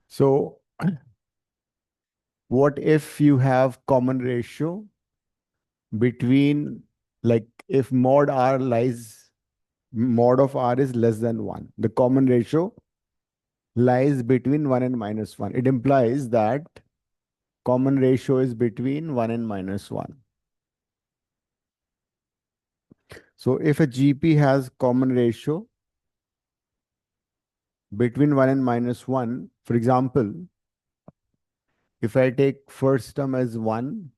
So what if you have common ratio between, like, if mod of r is less than 1, the common ratio lies between 1 and minus 1. It implies that common ratio is between 1 and minus 1. So if a GP has common ratio between 1 and minus 1, for example, if I take first term as 1,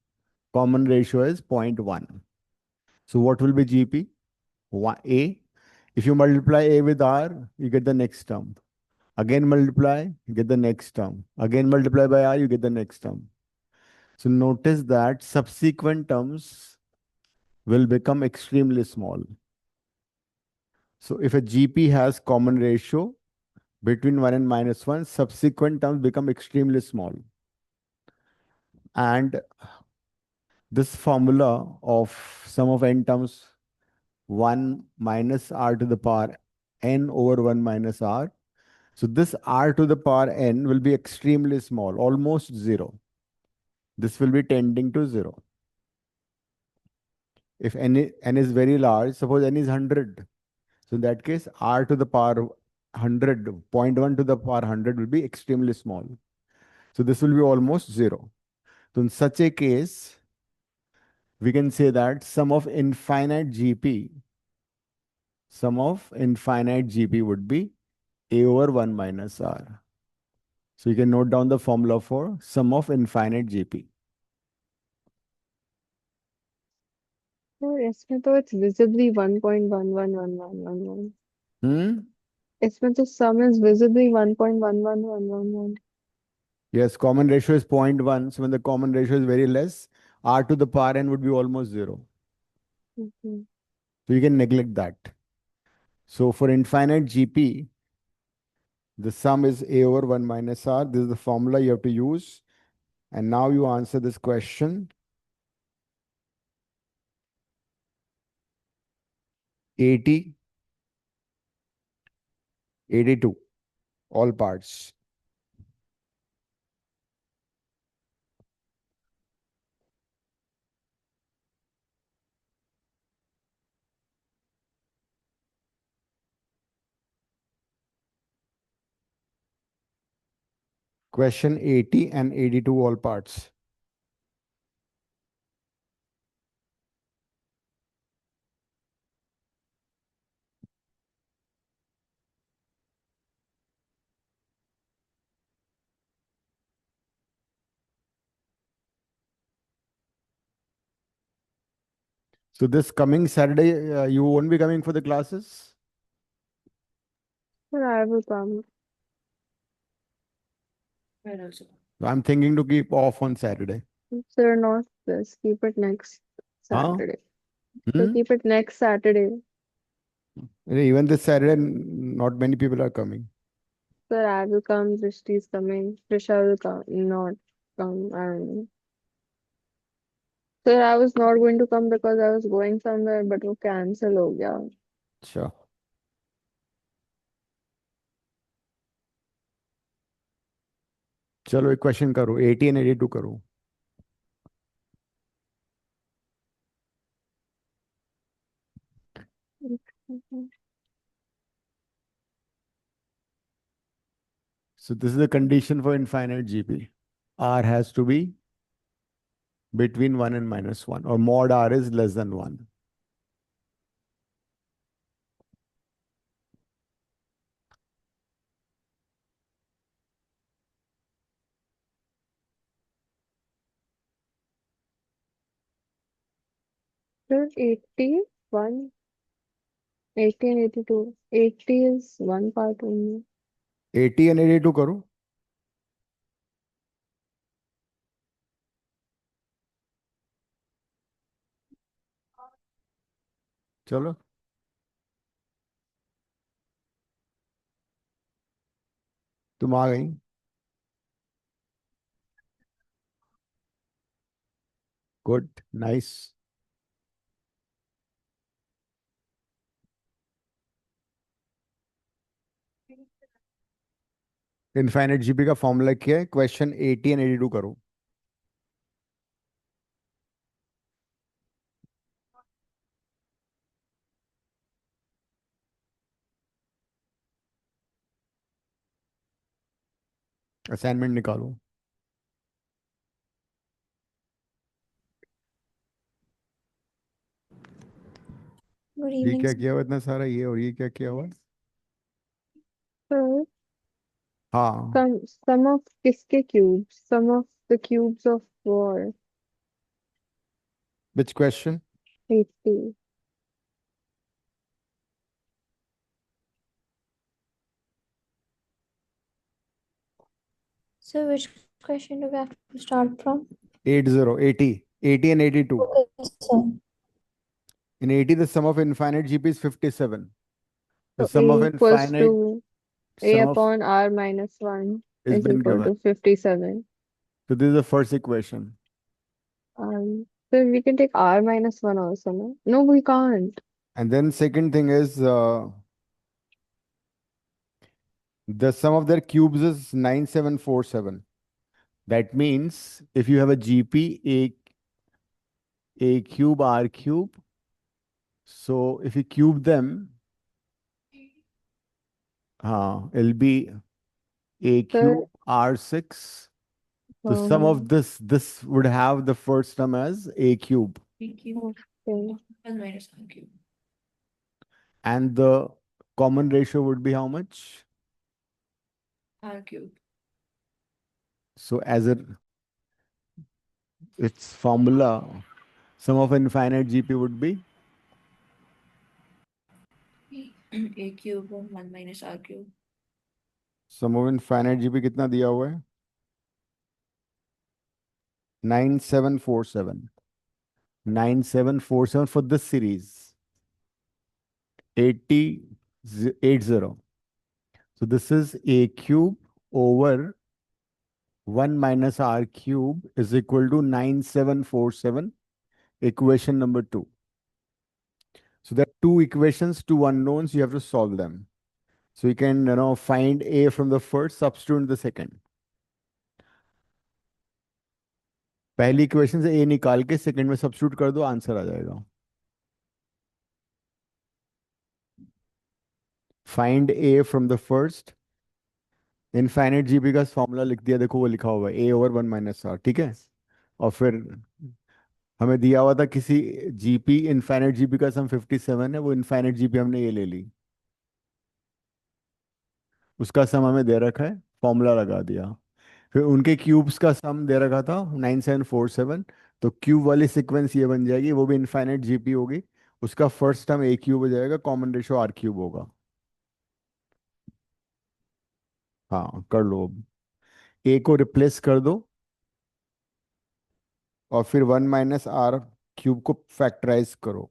common ratio is 0.1. So what will be GP? A. If you multiply A with R, you get the next term. Again multiply, you get the next term. Again multiply by R, you get the next term. So notice that subsequent terms will become extremely small. So if a GP has common ratio between 1 and minus 1, subsequent terms become extremely small. And this formula of sum of n terms 1 minus r to the power n over 1 minus r. So this r to the power n will be extremely small, almost 0. This will be tending to 0. If n is very large, suppose n is 100. So in that case, r to the power 100, 0.1 to the power 100 will be extremely small. So this will be almost 0. So in such a case, we can say that sum of infinite GP would be a over 1 minus r. So you can note down the formula for sum of infinite GP. तो इसमें तो it's visibly 1.111111. Hmm? इसमें तो sum is visibly 1.11111. Yes, common ratio is 0.1. So when the common ratio is very less, r to the power n would be almost 0. Mhm. So you can neglect that. So for infinite GP, the sum is a over 1 minus r. This is the formula you have to use. And now you answer this question. 80, 82, all parts. Question 80 and 82, all parts. So this coming Saturday, you won't be coming for the classes? But I will come. I'm thinking to keep off on Saturday. Sir, not this. Keep it next Huh? Saturday. So Hmm? keep it next Saturday. Even this Saturday, not many people are coming. Sir, I will come. Drishti is coming. Trisha will come. Not come. And sir, I was not going to come because I was going somewhere, but वो cancel हो गया. Sure. चलो एक question करो, 80 and 82 करो. So this is the condition for infinite GP. R has to be between 1 and minus 1, or mod R is less than 1. Sir, 81, 80 and 82. 80 is one part only. 80 and 82 करो. चलो, तुम आ गई. Good, nice. Infinite GP का formula क्या है? Question 80 and 82 करो। Assignment निकालो। Good ये इवनिंग क्या सर। किया हुआ इतना सारा, ये और ये क्या किया हुआ है? So, हाँ, sum of किसके cubes? Sum of the cubes of war. Which question? 80. So which question do we have to start from? 80 and 82. Okay, sir. In 80, the sum of infinite GP is 57. The So sum of A equals infinite to A sum of upon R minus 1 is is been equal given. to 57. So this is the first equation. So we can take R minus 1 also, no? No, we can't. And then second thing is the sum of their cubes is 9747. That means if you have a GP, A cube, R cube, so if you cube them, it'll be A So, cube, R6. The sum um, of this would have the first term as A cube. okay. Minus R cube. And the common ratio would be how much? R cube. So as its formula, sum of infinite GP would be A cube और 1 minus R cube. sum of infinite GP कितना दिया हुआ है? 9747. 9747 for this series. 80 80. So this is A cube over 1 minus R cube is equal to 9747. Equation number 2. So there are two equations, two unknowns. You have to solve them. So you can find A from the first, substitute in the second. पहली equation से A निकाल के second में substitute कर दो, answer आ जाएगा. Find A from the first. Infinite GP का formula लिख दिया, देखो वो लिखा हुआ है A ओवर 1 माइनस आर, ठीक है. और फिर हमें दिया हुआ था किसी जीपी, इनफाइनाइट जीपी का सम 57 है, वो इनफाइनाइट जीपी हमने ये ले ली, उसका सम हमें दे रखा है, फॉर्मूला लगा दिया. फिर उनके क्यूब्स का सम दे रखा था 9747. तो क्यूब वाली सीक्वेंस ये बन जाएगी, वो भी इनफाइनाइट जीपी होगी. उसका फर्स्ट टर्म ए क्यूब हो जाएगा, कॉमन रेशो आर क्यूब होगा. हाँ कर लो अब. ए को रिप्लेस कर दो और फिर 1 माइनस आर क्यूब को फैक्टराइज करो.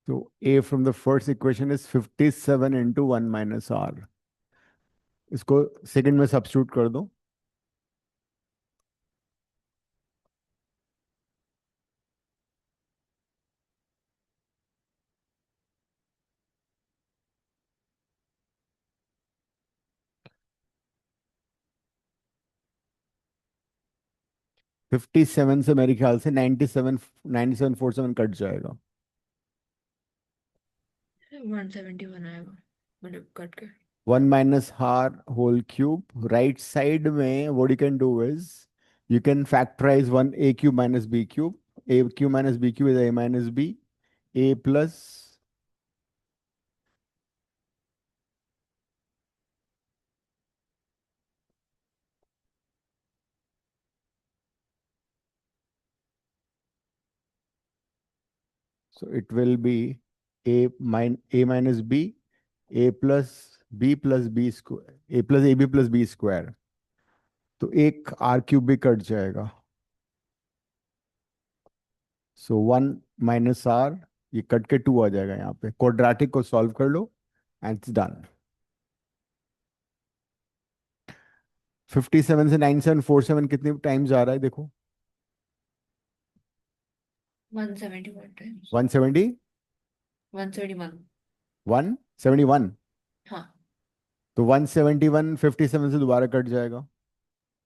तो a from the first equation is 57 into 1 minus r. इसको सेकंड में सब्स्टिट्यूट कर दो. 57 से मेरे ख्याल से 9747 कट जाएगा. 171 आएगा मतलब कट के. 1 minus r whole cube. Right side में what you can do is you can factorize 1 a cube minus b cube. A cube minus b cube is a minus b. A plus So it will be a minus b, a plus b square, a plus ab plus b square. तो एक are cube भी cut जाएगा. सो 1 - r, ये cut के 2 आ जाएगा यहाँ पे. Quadratic को सॉल्व कर लो एंड इट्स डन. 57 से 9747 कितने टाइम्स आ रहा है देखो. 171 times. 170, 171. 171. हाँ. तो 171 57 से दोबारा कट जाएगा.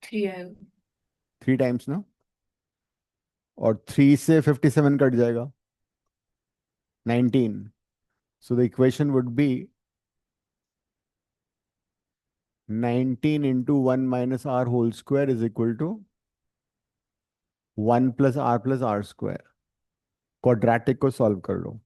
3 आएगा. 3 टाइम्स ना. और 3 से 57 कट जाएगा. 19. So the equation would be 19 into 1 minus r whole square is equal to 1 plus r square. Quadratic को सॉल्व कर लो.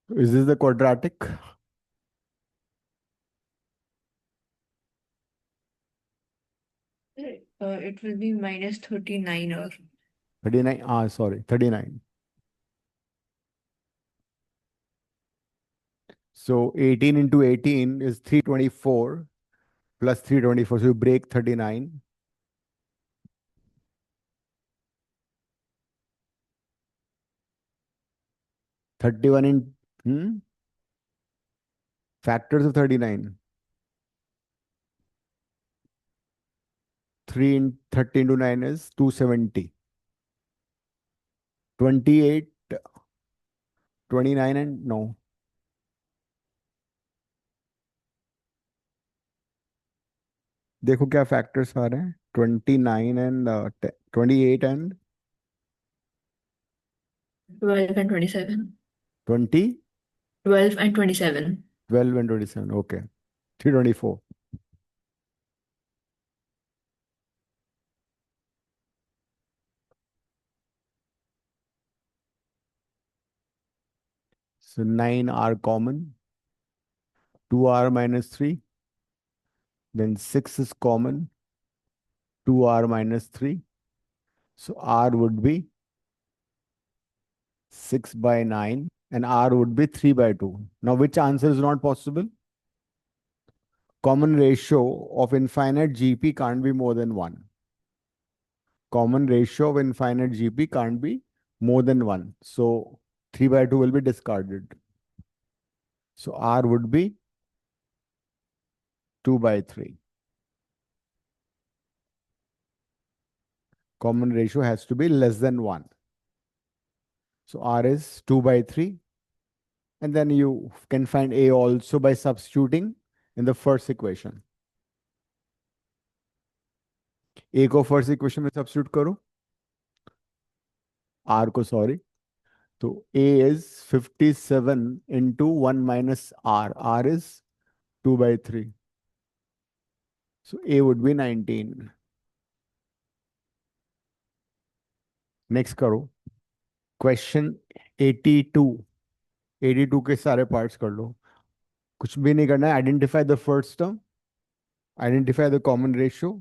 Is this the quadratic? It will be minus 39 or 39. Ah, sorry, 39. So 18 into 18 is 324 plus 324. So you break 39. 31 in factors of 39. 3 in 30 into 9 is 270. 28, 29 and no. देखो क्या factors आ रहे हैं. 29 and 28 and 12 and 27. 20, 12 and 27. 12 and 27. Okay. 324. So 9 are common. 2r minus 3. Then 6 is common. 2r minus 3. So r would be 6 by 9 and r would be 3 by 2. Now which answer is not possible? Common ratio of infinite GP can't be more than 1. Common ratio of infinite GP can't be more than 1. So 3 by 2 will be discarded. So r would be 2 by 3. Common ratio has to be less than 1. So r is 2 by 3. And then you can find a also by substituting in the first equation. A को first equation में substitute करो. r को sorry. तो a is 57 into 1 minus r. r is 2 by 3. So a would be 19. Next करो. Question 82. 82 के सारे parts कर लो. कुछ भी नहीं करना है. Identify the first term. Identify the common ratio.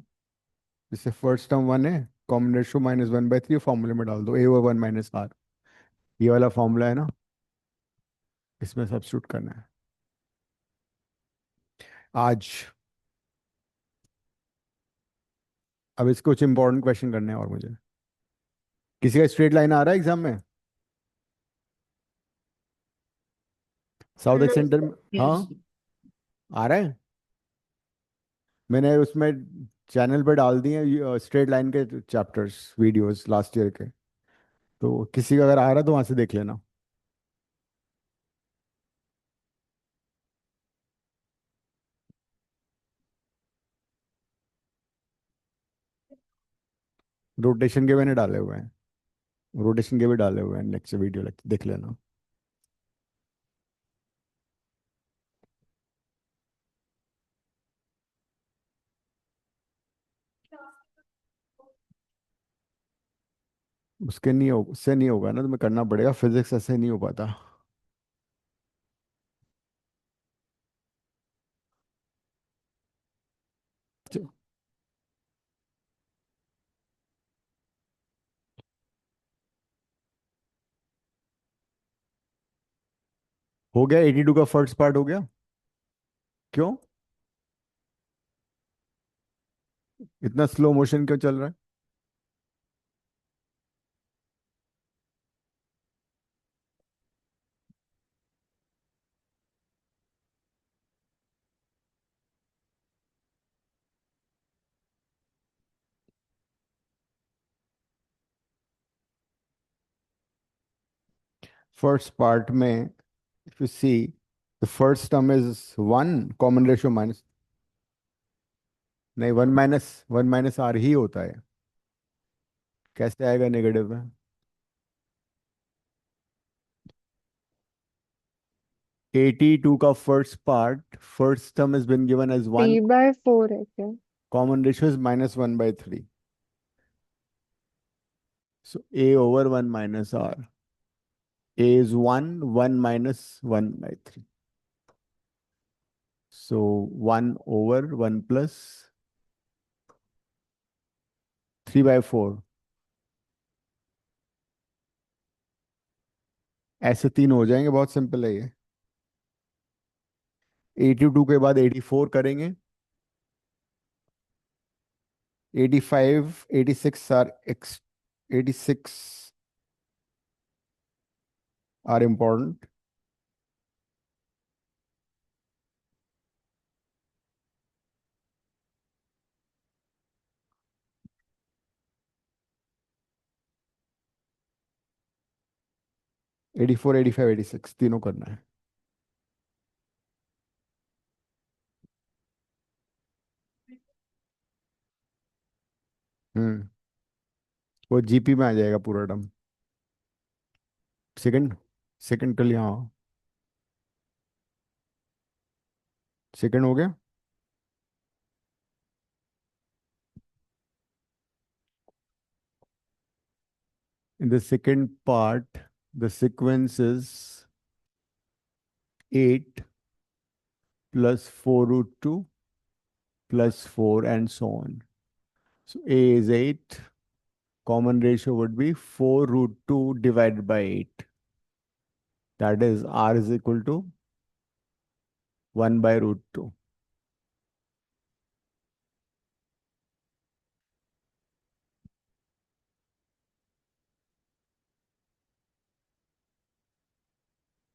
जैसे फर्स्ट टर्म 1 है. कॉमन रेशियो -1/3 फॉर्मूले में डाल दो. a over 1 minus r. ये वाला फॉर्मूला है ना. इसमें सब्स्टिट्यूट करना है. आज अब इसको कुछ इंपॉर्टेंट क्वेश्चन करने हैं और मुझे. किसी का स्ट्रेट लाइन आ रहा है एग्जाम में? साउथ सेंटर में. हाँ Yes. आ रहा है. मैंने उसमें चैनल पे डाल दिए स्ट्रेट लाइन के चैप्टर्स वीडियोस लास्ट ईयर के. तो किसी का अगर आ रहा है तो वहां से देख लेना. रोटेशन के मैंने डाले हुए हैं, रोटेशन के भी डाले हुए हैं, लेक्चर वीडियो लेक्चर देख लेना। उसके नहीं हो, उससे नहीं होगा ना, तुम्हें करना पड़ेगा, फिजिक्स ऐसे नहीं हो पाता। च- हो गया, 82 का फर्स्ट पार्ट हो गया। क्यों इतना स्लो मोशन क्यों चल रहा है? फर्स्ट पार्ट में if you see the first term is one, common ratio minus, नहीं, वन माइनस आर ही होता है। कैसे आएगा नेगेटिव में? 82 का first part, first term is been given as one, 3/4 है क्या? Common ratio is -1/3, so a over 1 minus r, a is 1 minus 1/3, so 1 over 1 plus 3/4, ऐसे तीन हो जाएंगे, बहुत सिंपल है ये। 82 के बाद 84 करेंगे, 85 86 are x 86 are important. Eighty four 85 86 तीनों करना है। हम्म, वो जीपी में आ जाएगा पूरा टर्म। सेकंड, सेकंड कर लिया, हाँ, सेकंड हो गया। In the second part, the sequence is 8 plus 4 root 2 plus 4 and so on. So A is 8. Common ratio would be 4 root 2 divided by 8. That is R is equal to 1 by root 2.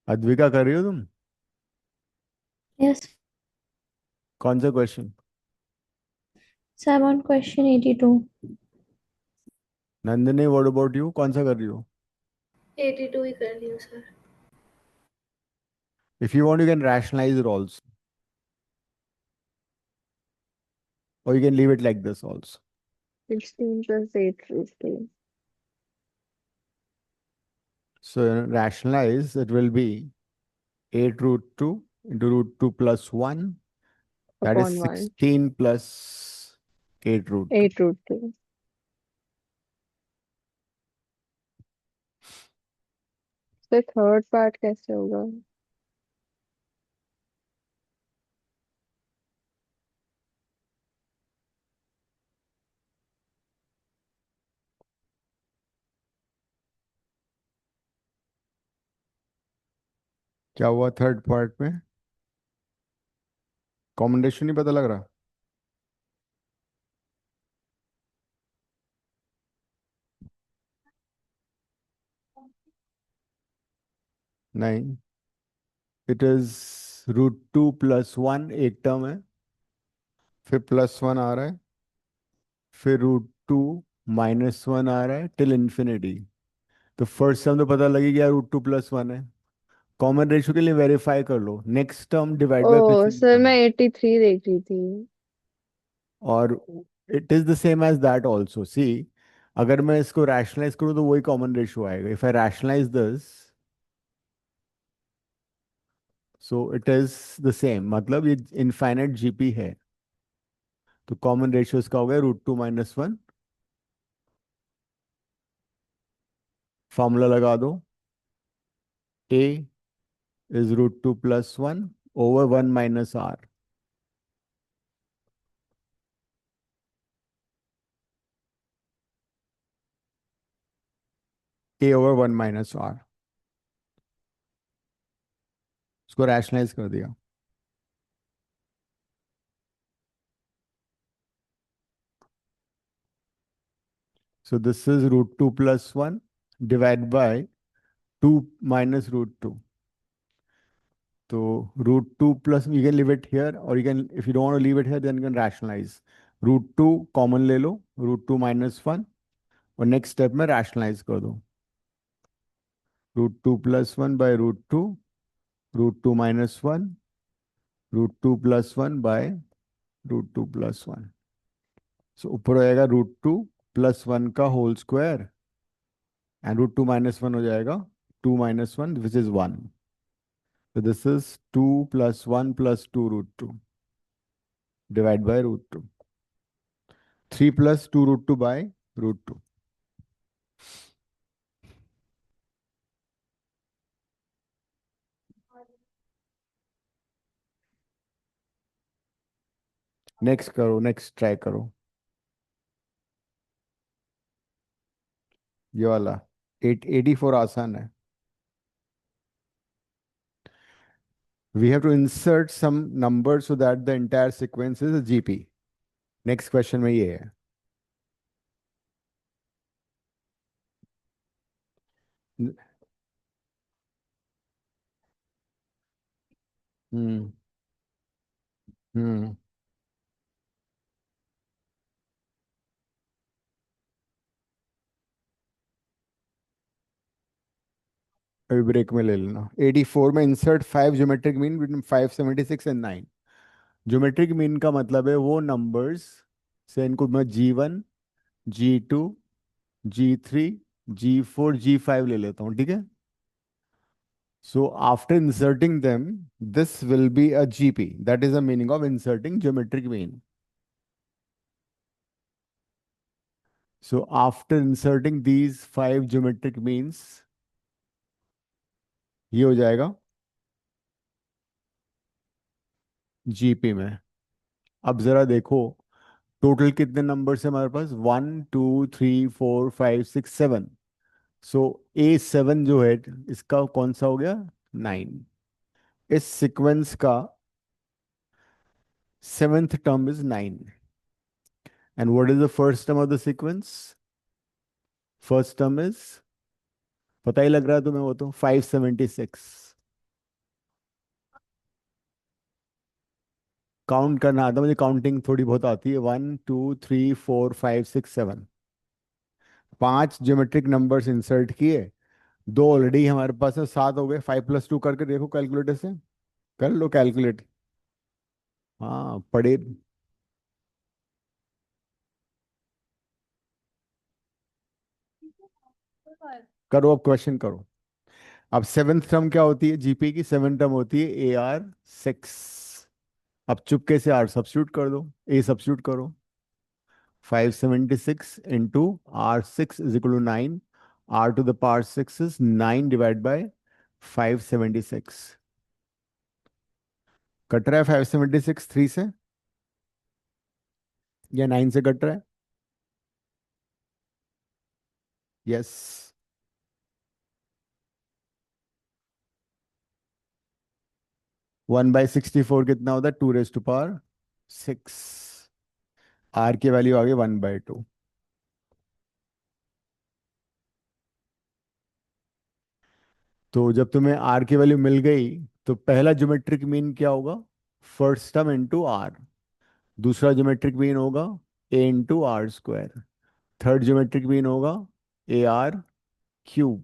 Advika कर रही हो तुम? Yes, कौन सा question? so I'm on question 82. Nandini, what about you, कौन सा कर रही हो? 82 ही कर रही हूँ sir. If you want, you can rationalize it also, or you can leave it like this also. 16 plus 8 root 2 So rationalize, it will be 8 root 2 into root 2 plus 1. That is upon 1. 16 plus 8 root 2. 8 root 2. तो third part कैसे होगा? क्या हुआ third part में? Combination नहीं पता लग रहा? नहीं, इट इज रूट 2 प्लस 1 एक टर्म है, फिर प्लस 1 आ रहा है, फिर रूट 2 -1 आ रहा है टिल इंफिनिटी। तो फर्स्ट टर्म तो पता लगी गया, रूट 2 प्लस 1 है। कॉमन रेशियो के लिए वेरीफाई कर लो, नेक्स्ट टर्म डिवाइड बाय ओ प्रीवियस सर, टर्म, मैं 83 देख रही थी। और it is the same as that also. See, अगर मैं इसको रैशनलाइज करूँ तो वही कॉमन रेशियो आएगा. If I rationalise this, so it is the same, मतलब ये इनफाइनाइट जीपी है. तो कॉमन रेशियो इसका हो गया √2 - 1. फॉर्मूला लगा दो. A is √2 + 1/(1 - R). A/(1 - R). इसको रैशनलाइज कर दिया. So this is √2 + 1 divided by 2 minus √2. So √2 plus, you can leave it here, or you can, if you don't want to leave it here, then you can rationalize. √2 common ले लो, √2 - 1, और next step में rationalise कर दो. √2 + 1 by √2, √2 - 1, √2 + 1 by √2 + 1. सो ऊपर हो जाएगा √2 + 1 का whole square, and √2 - 1 हो जाएगा 2 - 1, which is 1. So this is 2 + 1 + 2 √2 divided by √2. 3 + 2 √2 by √2. Next करो, नेक्स्ट ट्राई करो. ये वाला 84 आसान है. We have to insert some numbers so that the entire sequence is a GP. Next question में ये है. हम्म. हम्म. अभी ब्रेक में ले लेना. 84 में insert 5 geometric mean between 576 and 9. Geometric mean का मतलब है वो नंबर्स से इनको मैं G1, G2, G3, G4, G5 ले लेता हूँ, ठीक है. So after inserting them, this will be a GP. That is the meaning of inserting geometric mean. So after inserting these 5 geometric means, ये हो जाएगा GP में. अब जरा देखो टोटल कितने नंबर है हमारे पास. 1 2 3 4 5 6 7. सो A7 जो है इसका कौन सा हो गया, 9. इस सीक्वेंस का seventh term is 9. And what is the first term of the sequence. First term is, पता ही लग रहा है तुम्हें, वो तो 576. काउंट करना आता, मुझे काउंटिंग थोड़ी बहुत आती है. 1 2 3 4 5 6 7. 5 ज्योमेट्रिक नंबर्स इंसर्ट किए, 2 ऑलरेडी हमारे पास है, 7 हो गए. 5 + 2 करके देखो कैलकुलेटर से, कर लो कैलकुलेट. हाँ पढ़े. करो अब, क्वेश्चन करो. अब सेवेंथ टर्म क्या होती है जीपी की. सेवेंथ टर्म होती है AR6. अब चुपके से आर सब्स्टिट्यूट कर दो, ए सब्स्टिट्यूट करो. 576 into R6 is equal to 9. R to the power 6 is 9 divided by 576. Cut रहा है 576 3 से, या 9 से कट रहा है. यस. 1/64 कितना होता है, 2⁻6. आर की वैल्यू आ गई 1/2. तो जब तुम्हें आर की वैल्यू मिल गई तो पहला ज्योमेट्रिक मीन क्या होगा, फर्स्ट टर्म इंटू आर. दूसरा ज्योमेट्रिक मीन होगा A × R². Third geometric mean होगा AR3.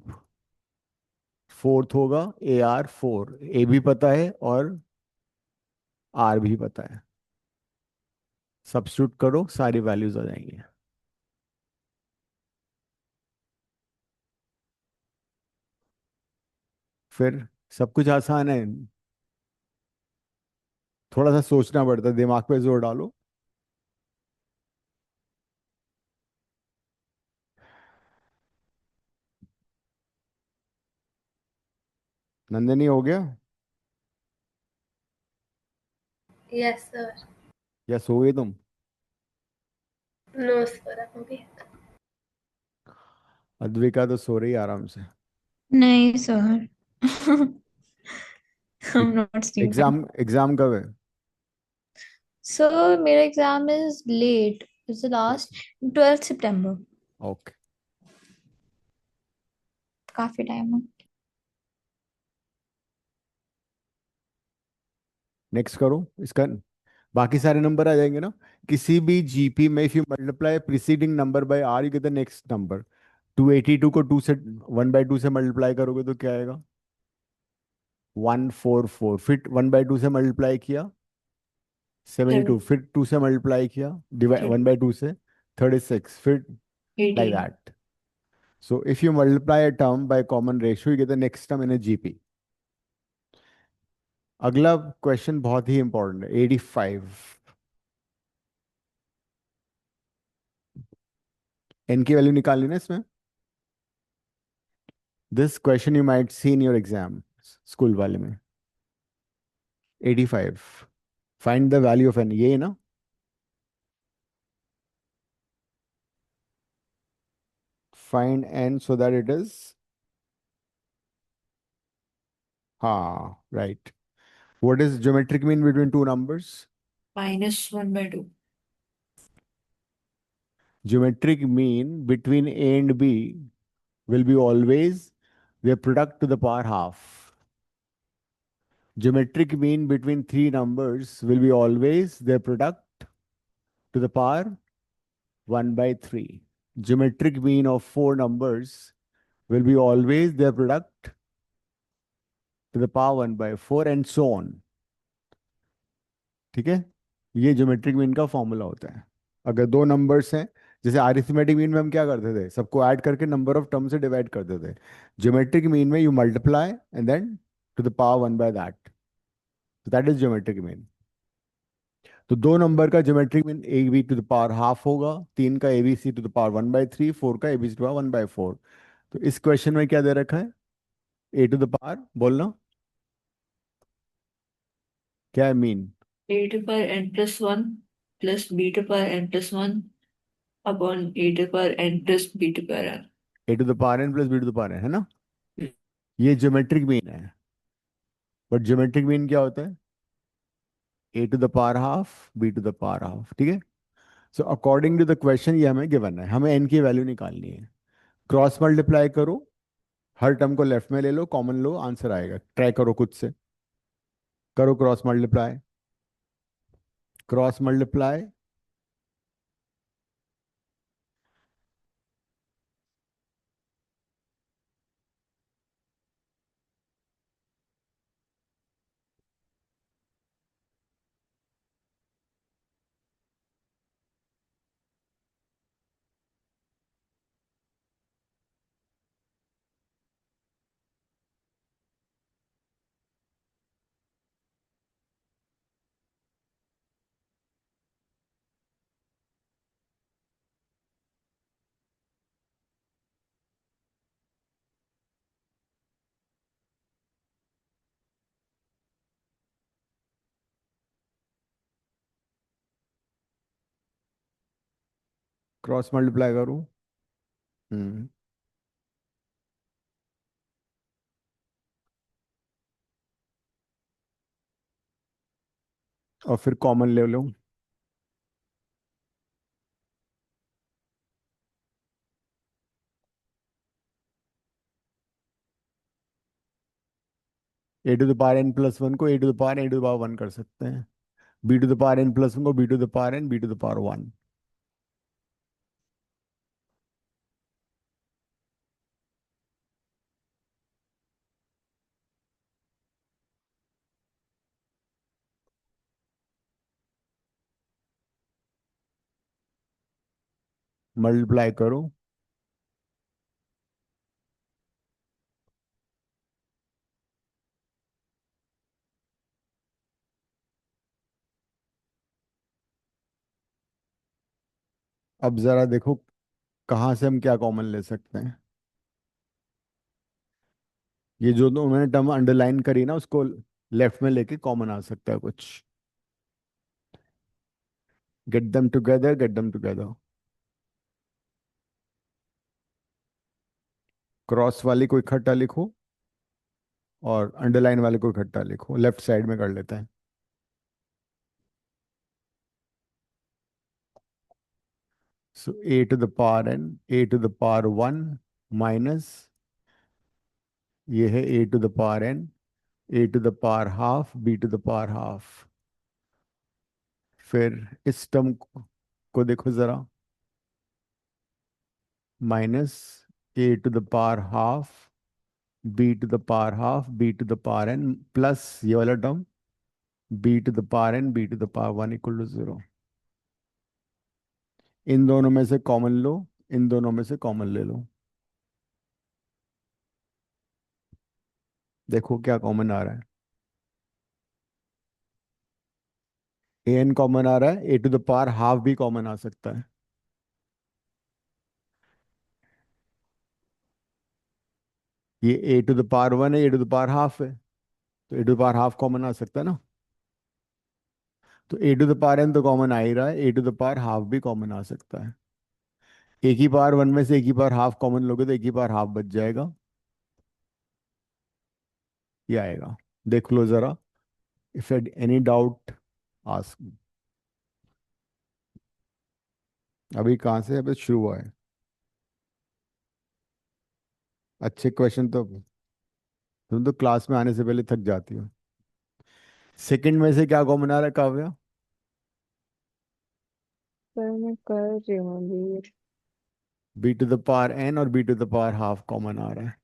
फोर्थ होगा AR4. ए भी पता है और आर भी पता है. सब्स्टिट्यूट करो, सारी वैल्यूज आ जाएंगी. फिर सब कुछ आसान है, थोड़ा सा सोचना पड़ता है, दिमाग पे जोर डालो। नंदिनी हो गया Yes, sir. या सो गई तुम? No, sir. अभी अद्विका तो सो रही है आराम से। नहीं sir. I'm not sleeping. Exam कब है? Sir, मेरा exam is late. It's the last 12th September. Okay. काफी टाइम है। नेक्स्ट करो इसका, बाकी सारे नंबर आ जाएंगे ना। किसी भी जीपी में if you multiply preceding number by r you get the next number. 282 को 2 से 1/2 से मल्टीप्लाई करोगे तो क्या आएगा? 144। फिर 1/2 से मल्टीप्लाई किया 72, फिर 2 से मल्टीप्लाई किया डिवाइड 1/2 से 36, फिर like 18. that. So if you multiply a term by common ratio, you get the next term in a GP. अगला क्वेश्चन बहुत ही इंपॉर्टेंट है, 85। एन की वैल्यू निकालनी ना इसमें। This question you might see in your exam school वाले में। 85, find the value of n, ये ना। Find n so that it is, हाँ right. What is geometric mean between two numbers? -1/2. Geometric mean between a and b will be always their product to the power half. Geometric mean between three numbers will be always their product to the power 1/3. Geometric mean of four numbers will be always their product to the power 1/4 and so on. ठीक है, ये geometric mean का formula होता है। अगर दो numbers हैं, जैसे अरिथमेटिक मीन में हम क्या करते थे, सबको ऐड करके नंबर ऑफ टर्म से डिवाइड करते थे। ज्योमेट्रिक मीन में you multiply and then to the power 1/that, that is geometric mean. तो दो नंबर का geometric mean a b to the power half होगा, तीन का a B c to the power 1/3, four का a B c to power 1/4। तो इस question में क्या दे रखा है? ए टू द पावर, बोलना क्या है mean? A to the power n plus 1 plus b to the power n plus 1 upon a to the power n plus b to the power n. A to the power n plus b to the power n, है ना? ये geometric mean है। But geometric mean क्या होता है? A to the power half b to the power half, ठीक है। So according to the question ये हमें गिवन है, हमें एन की वैल्यू निकालनी है। क्रॉस मल्टीप्लाई करो, हर टर्म को लेफ्ट में ले लो, कॉमन लो, आंसर आएगा। ट्राई करो खुद से, करो cross multiply. Cross multiply, cross multiply करूं। हम्म, और फिर कॉमन ले लो। A to the power n plus one को a to the power a to the power one कर सकते हैं, b to the power n plus one को b to the power n b to the power one. Multiply करो, अब जरा देखो कहाँ से हम क्या कॉमन ले सकते हैं। ये जो उन्होंने टर्म अंडरलाइन करी ना उसको लेफ्ट में लेके कॉमन आ सकता है कुछ। Get them together, get them together. Cross वाली को इकट्ठा लिखो और अंडरलाइन वाले को इकट्ठा लिखो, लेफ्ट साइड में कर लेते हैं। So a to the power n, a to the power one minus ये है a to the power n, a to the power half, b to the power half. फिर इस टर्म को देखो जरा, minus a to the power half, b to the power half, b to the power n, plus ये वाला term b to the power n, b to the power one equal to zero. इन दोनों में से common लो, इन दोनों में से common ले लो। देखो क्या कॉमन आ रहा है। ए एन कॉमन आ रहा है, a to the power half भी कॉमन आ सकता है। ये a to the power one है, a to the power half है, तो a to the power half common आ सकता है ना। तो a to the power n तो कॉमन आ ही रहा है, a to the power half भी कॉमन आ सकता है। एक ही पावर वन में से एक ही पावर हाफ कॉमन लोगे तो एक ही पावर हाफ बच जाएगा, ये आएगा। देख लो जरा, इफ एनी डाउट आस्क। अभी कहाँ से अभी शुरू हुआ है। अच्छे क्वेश्चन तो तुम तो क्लास में आने से पहले थक जाती हो। सेकंड में से क्या कॉमन आ रहा है काव्या। पर मैं कर रही हूँ अभी। B to the power n और b to the power half common आ रहा है।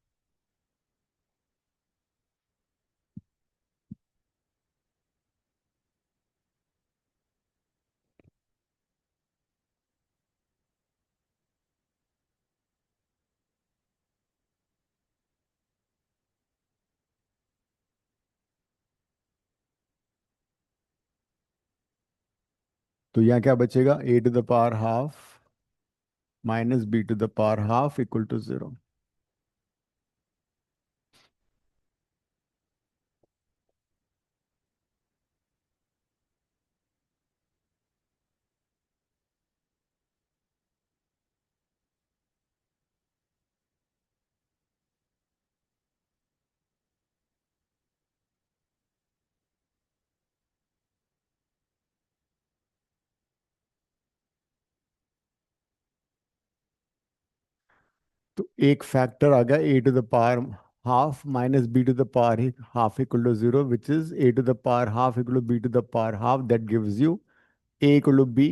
तो यहाँ क्या बचेगा, a to the power half minus b to the power half equal to zero. तो एक फैक्टर आ गया a to the power half minus b to the power half equal to zero, which is a to the power half equal to b to the power half, that gives you a equal to b,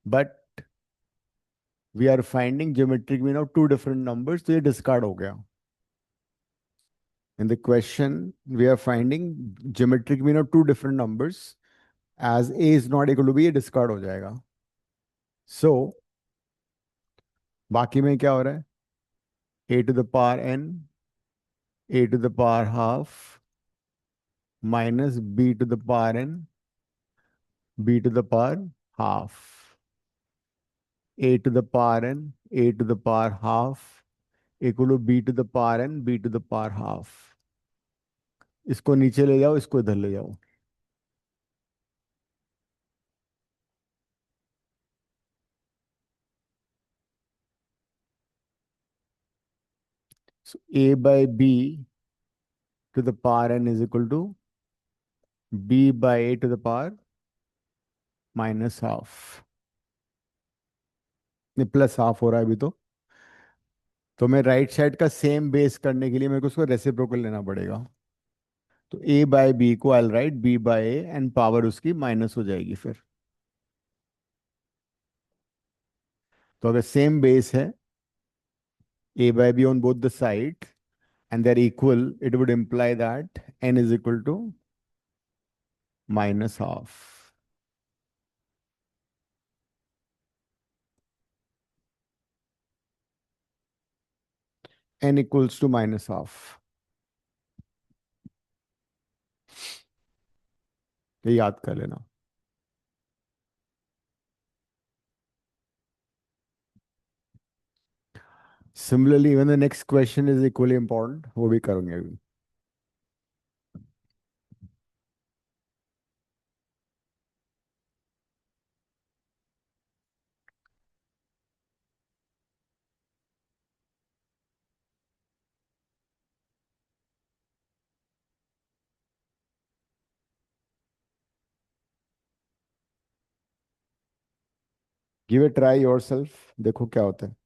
but we are finding geometric mean of two different numbers, तो ये discard हो गया। In the question, we are finding geometric mean of two different numbers. As a is not equal to b, ये discard हो जाएगा। So, बाकी में क्या हो रहा है, a to the power n, a to the power half minus b to the power n, b to the power half, a to the power n, a to the power half equal to b to the power n, b to the power half। इसको नीचे ले जाओ, इसको इधर ले जाओ। So a by b to the power n is equal to b by a to the power minus half, नहीं plus half हो रहा है अभी तो मैं राइट साइड का सेम बेस करने के लिए मेरे को उसको रेसिप्रोकल लेना पड़ेगा। तो a बाय बी को I write b by a and power उसकी माइनस हो जाएगी फिर। तो अगर सेम बेस है a by b on both the side and they're equal, it would imply that n is equal to minus half। n equals to minus half, ये याद कर लेना। Similarly, even the next question is equally important. वो भी करेंगे अभी. Give a try yourself. देखो क्या होता है.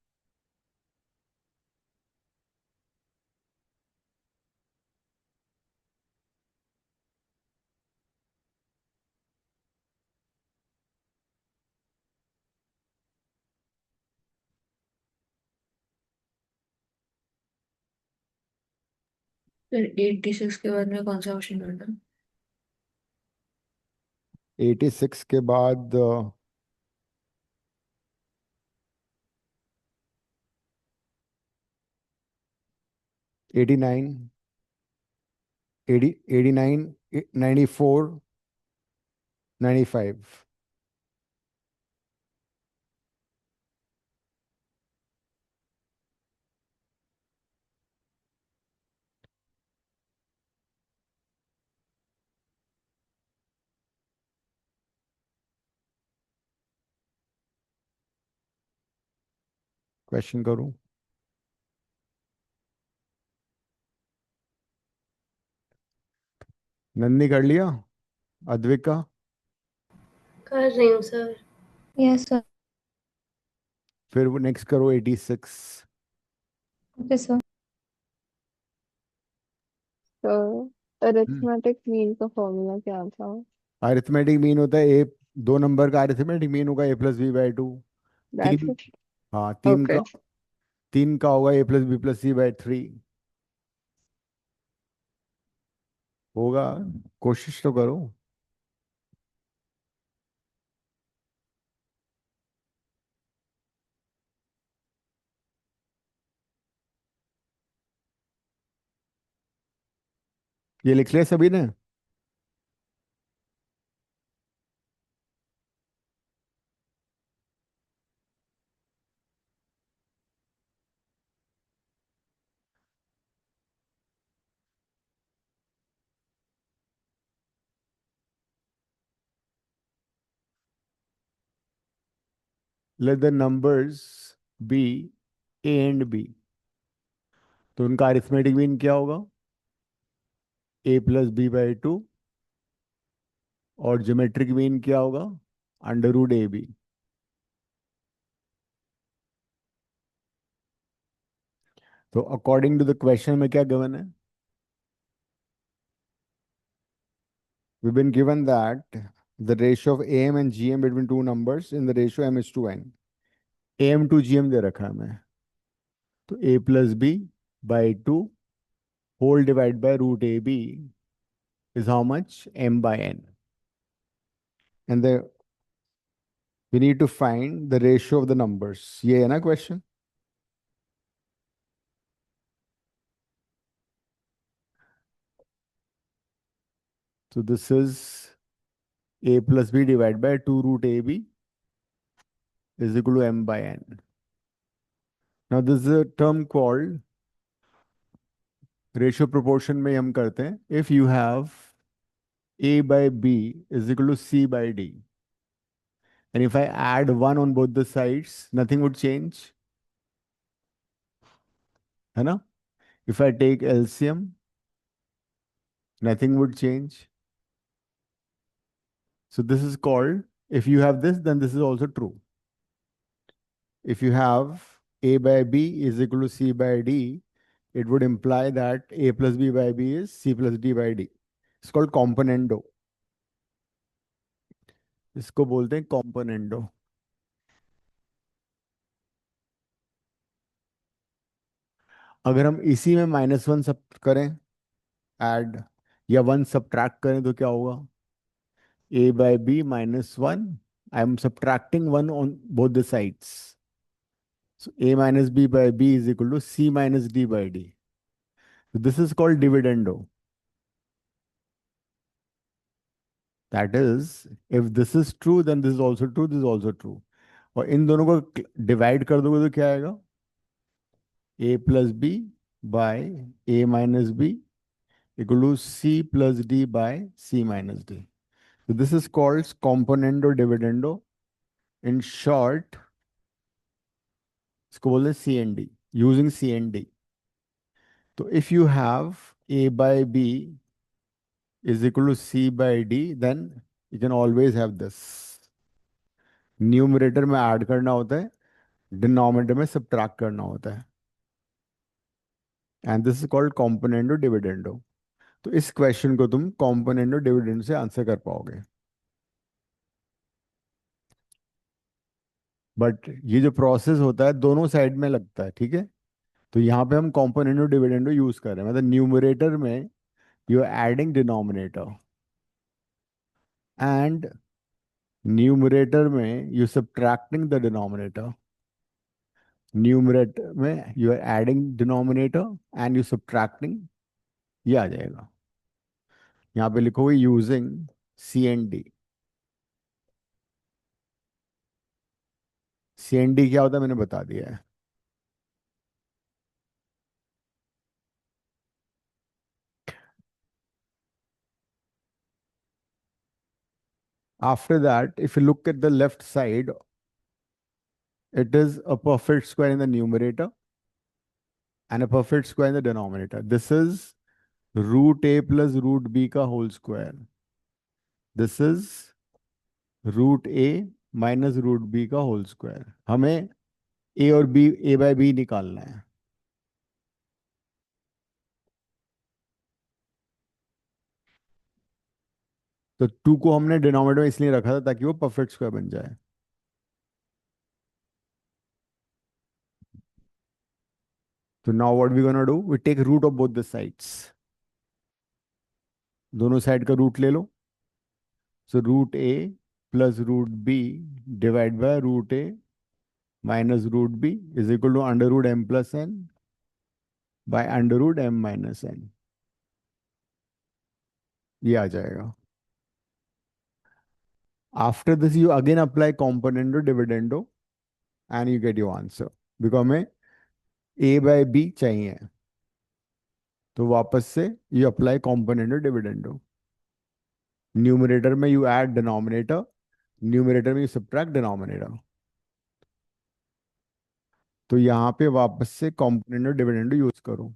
फिर 86 के बाद में कौन सा ऑप्शन ढूंढना? 86 के बाद 89, 80, 89, 94, 95. क्वेश्चन करूं? नंदी कर लिया? अद्विका? कर रही हूँ सर। Yes, sir. फिर वो नेक्स्ट करो 86. Okay, sir. तो अरिथमेटिक मीन का फॉर्मूला क्या था? अरिथमेटिक मीन होता है ए. दो नंबर का अरिथमेटिक मीन होगा a+b/2. दैट्स तीन. इट. हाँ, तीन ओके. का. तीन का होगा a+b+c/3. होगा. कोशिश तो करो. ये लिख लिया सभी ने? Let the numbers be a and b. तो उनका अरिथमेटिक मीन क्या होगा? a+b/2. और ज्योमेट्रिक मीन क्या होगा? √ab. तो अकॉर्डिंग टू द क्वेश्चन में क्या गिवन है? We've been given that the ratio of am and gm between two numbers in the ratio m:n. am to gm दे रखा है हमें. तो a+b/2 whole divided by √ab is how much? m/n. And we need to find the ratio of the numbers. ये है ना question? So this is a+b divided by 2 √ab is equal to m/n. Now this is a term called ratio proportion में हम करते हैं. If you have a/b is equal to c/d, and if I add 1 on both the sides, nothing would change. है ना? If I take LCM, nothing would change. So this is called, if you have this, then this is also true. If you have a/b is equal to c/d, it would imply that a+b/b is c+d/d. It's called componendo. इसको बोलते हैं componendo. अगर हम इसी में -1 सब करें, add या 1 सब्ट्रैक्ट करें तो क्या होगा? a/b -1. I am subtracting 1 on both the sides. So a minus b/b is equal to c minus d/d. So this is called dividendo. That is, if this is true, then this is also true, this is also true. और इन दोनों को divide कर दोगे तो क्या आएगा? a plus b by a minus b equal to c plus d by c minus d. So this is called componendo dividendo. In short, इसको बोलते हैं CND, using CND. So if you have a by b is equal to c by d, then you can always have this. Numerator में add करना होता है, denominator में subtract करना होता है, and this is called componendo dividendo. तो इस क्वेश्चन को तुम कॉम्पोनेंडो डिविडेंडो से आंसर कर पाओगे. बट ये जो प्रोसेस होता है दोनों साइड में लगता है, ठीक है. तो यहाँ पे हम कॉम्पोनेंडो डिविडेंडो यूज कर रहे हैं, मतलब न्यूमरेटर में you are adding denominator and numerator में you subtracting the denominator. Numerator में you are adding denominator and you subtracting, ये आ जाएगा. यहाँ पे लिखोगे यूजिंग CND. CND क्या होता है मैंने बता दिया है. After that, if you look at the left side, it is a perfect square in the numerator and a perfect square in the denominator. This is root a plus root b का whole square. This is root a minus root b का whole square. हमें a और b, a by b निकालना है. तो 2 को हमने denominator में इसलिए रखा था ताकि वो परफेक्ट स्क्वायर बन जाए. So now what we gonna do? We take root of both the sides. दोनों साइड का रूट ले लो. So root a plus root b divided by root a minus root b is equal to under root m plus n by under root m minus n. ये आ जाएगा. After this you again apply componendo dividendo and you get your answer. Because हमें a by b चाहिए, तो वापस से you apply componendo dividendo. Numerator में you add denominator, numerator में you subtract denominator. तो यहाँ पे वापस से componendo dividendo यूज करो.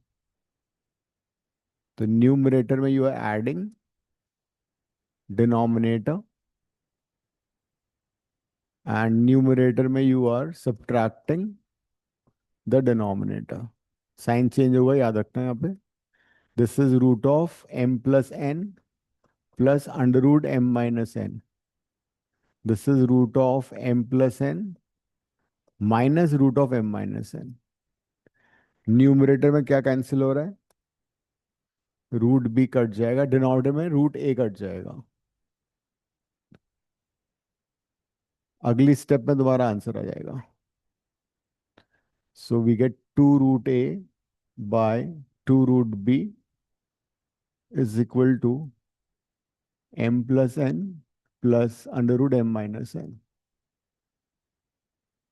तो न्यूमरेटर में you are adding denominator and numerator में you are subtracting the denominator. Sign change होगा, याद रखना यहाँ पे. This is root of m plus n plus under root m minus n. This is root of m plus n minus root of m minus n. Numerator में क्या cancel हो रहा है? रूट b कट जाएगा, denominator में root a cut जाएगा. अगली step में दोबारा आंसर आ जाएगा. So we get 2 root a by 2 root b is equal to m plus n plus under root m minus n.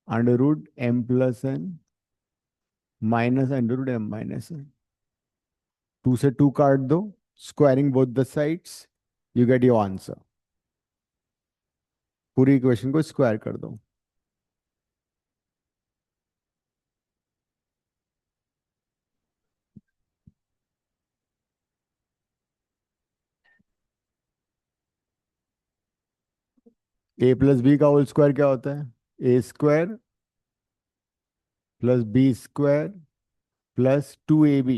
Under root m plus n minus under root m minus n. 2 से 2 काट दो, squaring both the sides, you get your answer. पूरी equation को square कर दो. a plus b का whole square क्या होता है? a square plus b square plus 2ab.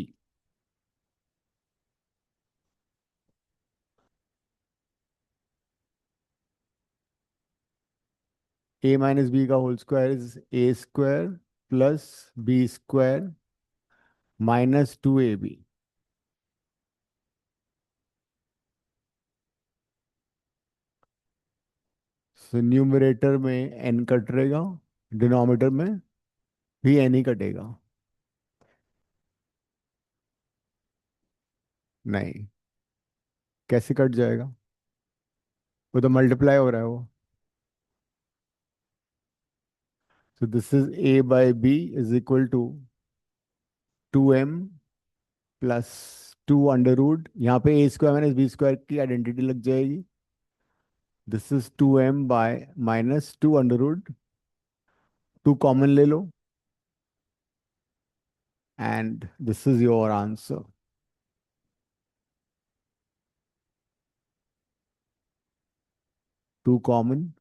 a minus b का whole square is a square plus b square minus 2ab. So numerator में n कट रहेगा, डिनोमिनेटर में भी n ही कटेगा. नहीं, कैसे कट जाएगा? वो तो मल्टीप्लाई हो रहा है वो. So this is a by b is equal to 2m plus 2 under root, यहाँ पे a square minus b square की आइडेंटिटी लग जाएगी. This is 2m by minus 2 under root. 2 common ले लो and this is your answer. 2 common.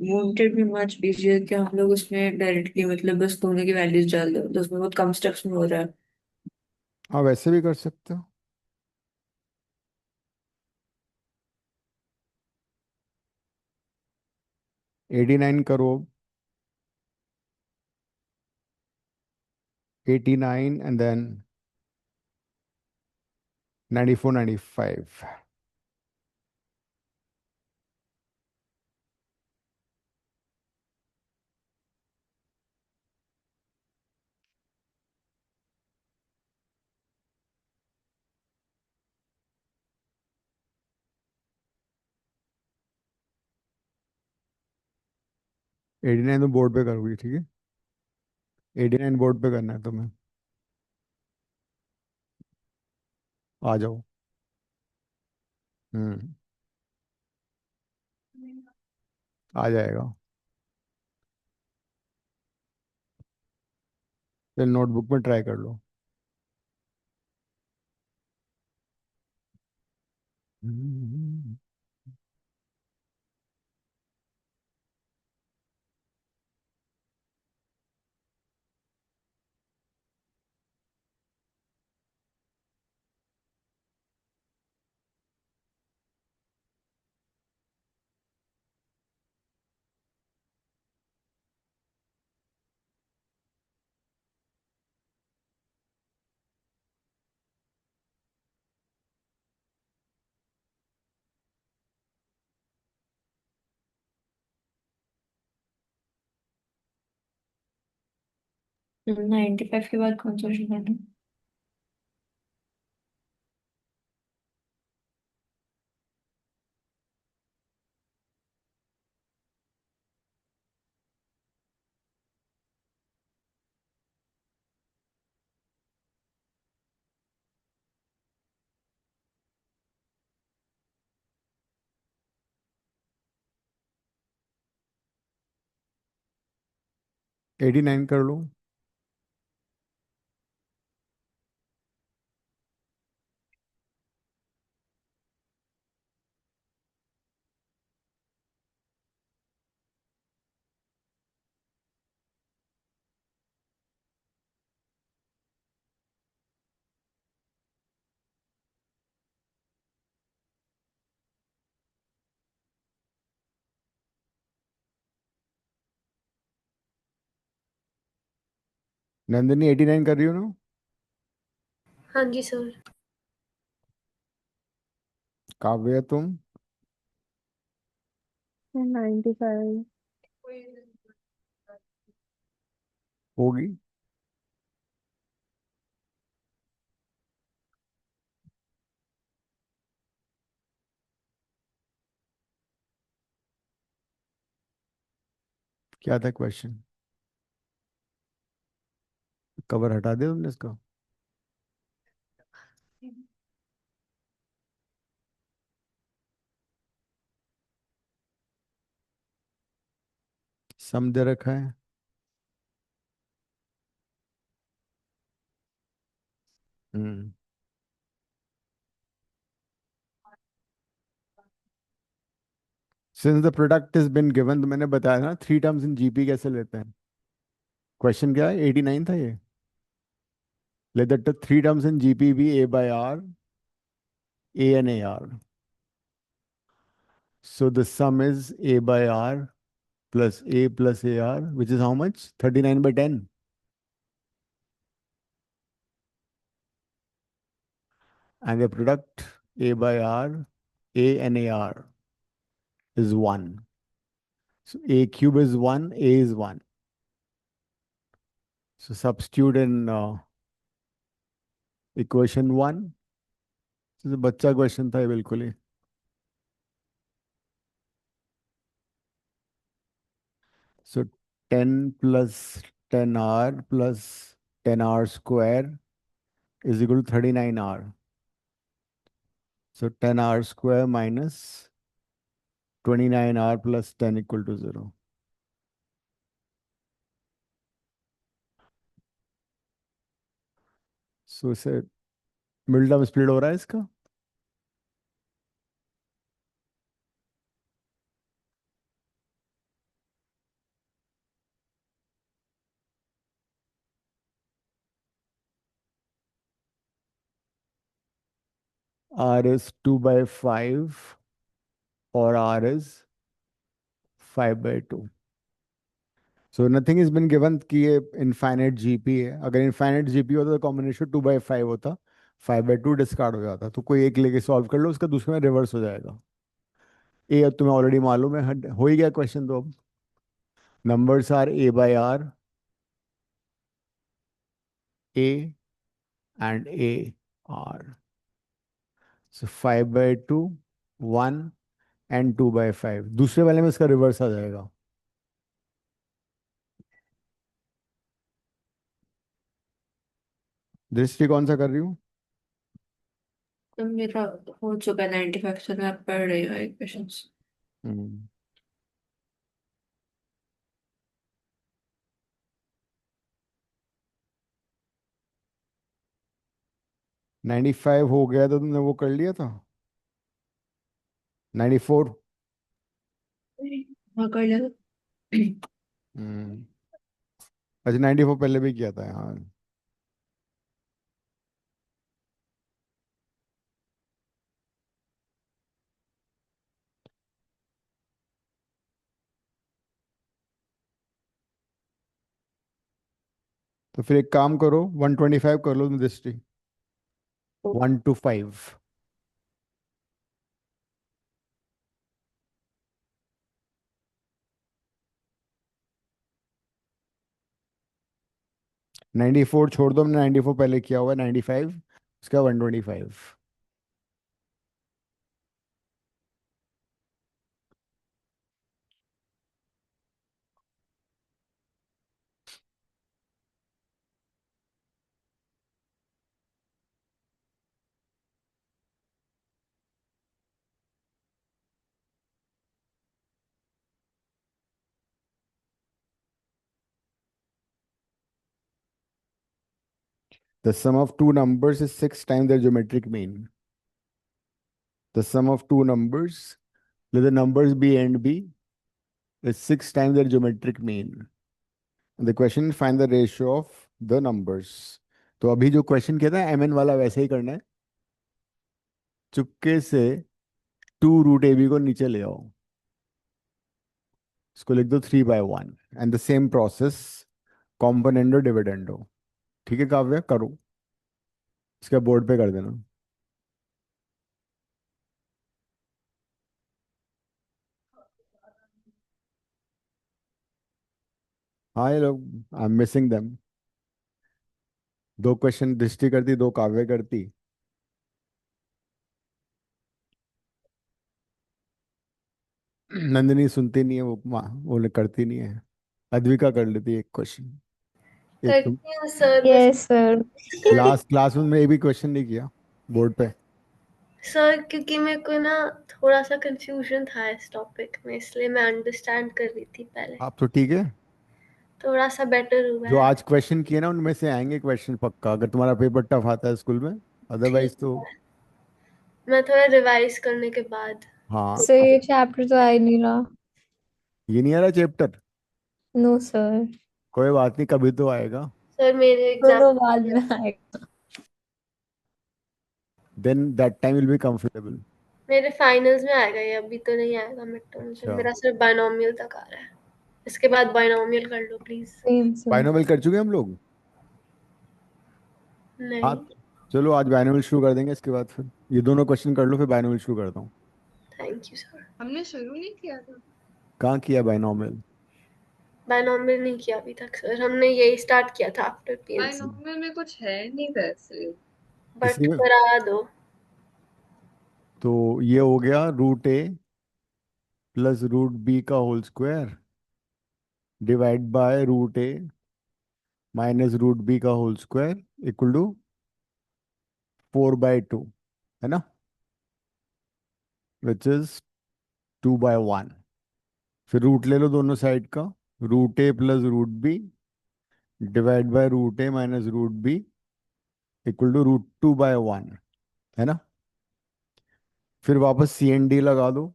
Won't it be much easier कि हम लोग उसमें डायरेक्टली मतलब बस दोनों की वैल्यूज डाल दो, तो उसमें बहुत कम स्टेप्स में हो रहा है. हाँ, वैसे भी कर सकते हो. एटी नाइन करो. 89 and then 94, 95. एटी नाइन तो बोर्ड पे करोगी, ठीक है. 89 बोर्ड पे करना है तुम्हें. आ जाओ. हम्म. आ जाएगा. फिर नोटबुक में ट्राई कर लो. 95 के बाद कौन सा क्वेश्चन करना?89 कर लो. नंदिनी 89 कर रही हो ना. हाँ जी सर। काव्य तुम. 95. होगी. क्या था क्वेश्चन? कवर हटा दिया तुमने इसका? सम दे रखा है. Hmm. Since the product is been given, तो मैंने बताया ना 3 टर्म्स इन जीपी कैसे लेते हैं. क्वेश्चन क्या है? 89 था ये. Let that 3 terms in GP be a by r, a and a r. So the sum is a by r plus a plus ar, which is how much? 39 by 10. And the product a by r, a and ar is 1. So a cube is 1, a is 1. So substitute in equation 1. तो बच्चा question था ये बिल्कुल ही। सो 10 + 10 r plus 10 r square is equal to 39 r. So 10 r square minus 29 r plus 10 equal to 0. सो इसे mid term split हो रहा है इसका। r is 2/5 और r is 5/2. So nothing is been given कि ये इनफाइनाइट जीपी है। अगर इनफाइनाइट जीपी होता तो कॉम्बिनेशन 2/5 होता, 5/2 डिस्कार्ड हो जाता। तो कोई एक लेके सॉल्व कर लो, उसका दूसरे में रिवर्स हो जाएगा। ए अब तुम्हें ऑलरेडी मालूम है, हो ही गया क्वेश्चन। तो अब numbers are a/r, a and a r. So 5/2, 1 and 2/5। दूसरे वाले में इसका रिवर्स आ जाएगा। दृष्टि कौन सा कर रही हूँ? तो मेरा हो चुका है 95, से मैं पढ़ रही हूँ इक्वेशंस। 95 हो गया तो तुमने वो कर लिया था 94। हाँ, कर लिया। हम्म अच्छा, 94 पहले भी किया था। हाँ, तो फिर एक काम करो, 125 कर लो तुम दृष्टि। 1 to 5। 94 छोड़ दो, हमने 94 पहले किया हुआ है। 95 उसका 125। The sum of two numbers is 6 times their geometric mean. The sum of two numbers, let the numbers b and b, is 6 times their geometric mean. And the question is find the ratio of the numbers. तो अभी जो question किया था mn वाला वैसे ही करना है। चुपके से 2√ab को नीचे ले आओ, इसको लिख दो 3/1 and the same process componendo dividendo. ठीक है काव्य, करो इसका बोर्ड पे कर देना। हाँ ये लोग, I am missing them. 2 question दृष्टि करती, 2 काव्य करती। नंदिनी सुनती नहीं है, वो करती नहीं है। अद्विका कर लेती है 1 क्वेश्चन। एक तुम करती हूँ सर, बस यस सर। क्लास में ये भी क्वेश्चन नहीं किया बोर्ड पे। सर क्योंकि मेरे को ना थोड़ा सा कंफ्यूजन था इस टॉपिक में, इसलिए मैं अंडरस्टैंड कर रही थी पहले। आप तो ठीक है, थोड़ा सा बेटर हुआ जो है। आज क्वेश्चन किए ना उनमें से आएंगे क्वेश्चन पक्का, अगर तुम्हारा पेपर टफ आता है स्कूल में। ठीक अदरवाइज तो है, मैं थोड़ा रिवाइज करने के बाद। हाँ। सर ये चैप्टर तो आ ही नहीं रहा। ये नहीं आ रहा चैप्टर, नो सर। कोई बात नहीं, कभी तो आएगा। सर मेरे एग्जाम, दोनों बाद में आएगा। Then that time will be comfortable. मेरे फाइनल्स में आएगा ये, अभी तो नहीं आएगा मिड टर्म्स में। अच्छा, मेरा सिर्फ बायनोमियल तक आ रहा है। इसके बाद बायनोमियल कर लो प्लीज। Same sir. बाइनोमियल कर चुके हम लोग। हाँ, नहीं, चलो आज बाइनोमियल शुरू कर देंगे, इसके बाद फिर ये दोनों क्वेश्चन कर लो, फिर बाइनोमियल शुरू करता हूँ। Thank you sir. हमने शुरू नहीं किया था। कहाँ किया बाइनोमियल? बायनोमियल नहीं किया अभी तक सर, हमने यही स्टार्ट किया था आफ्टर पीएनसी। बायनोमियल में कुछ है नहीं वैसे। बट इसी में करा दो। तो ये हो गया root a plus root b का whole square divide by root a minus root b का होल स्क्वायर इक्वल टू 4/2, है ना, विच इज 2/1। फिर रूट ले लो दोनों साइड का, root a plus root b divide by root a minus root b equal to √2/1, है ना। फिर वापस सी एन डी लगा दो,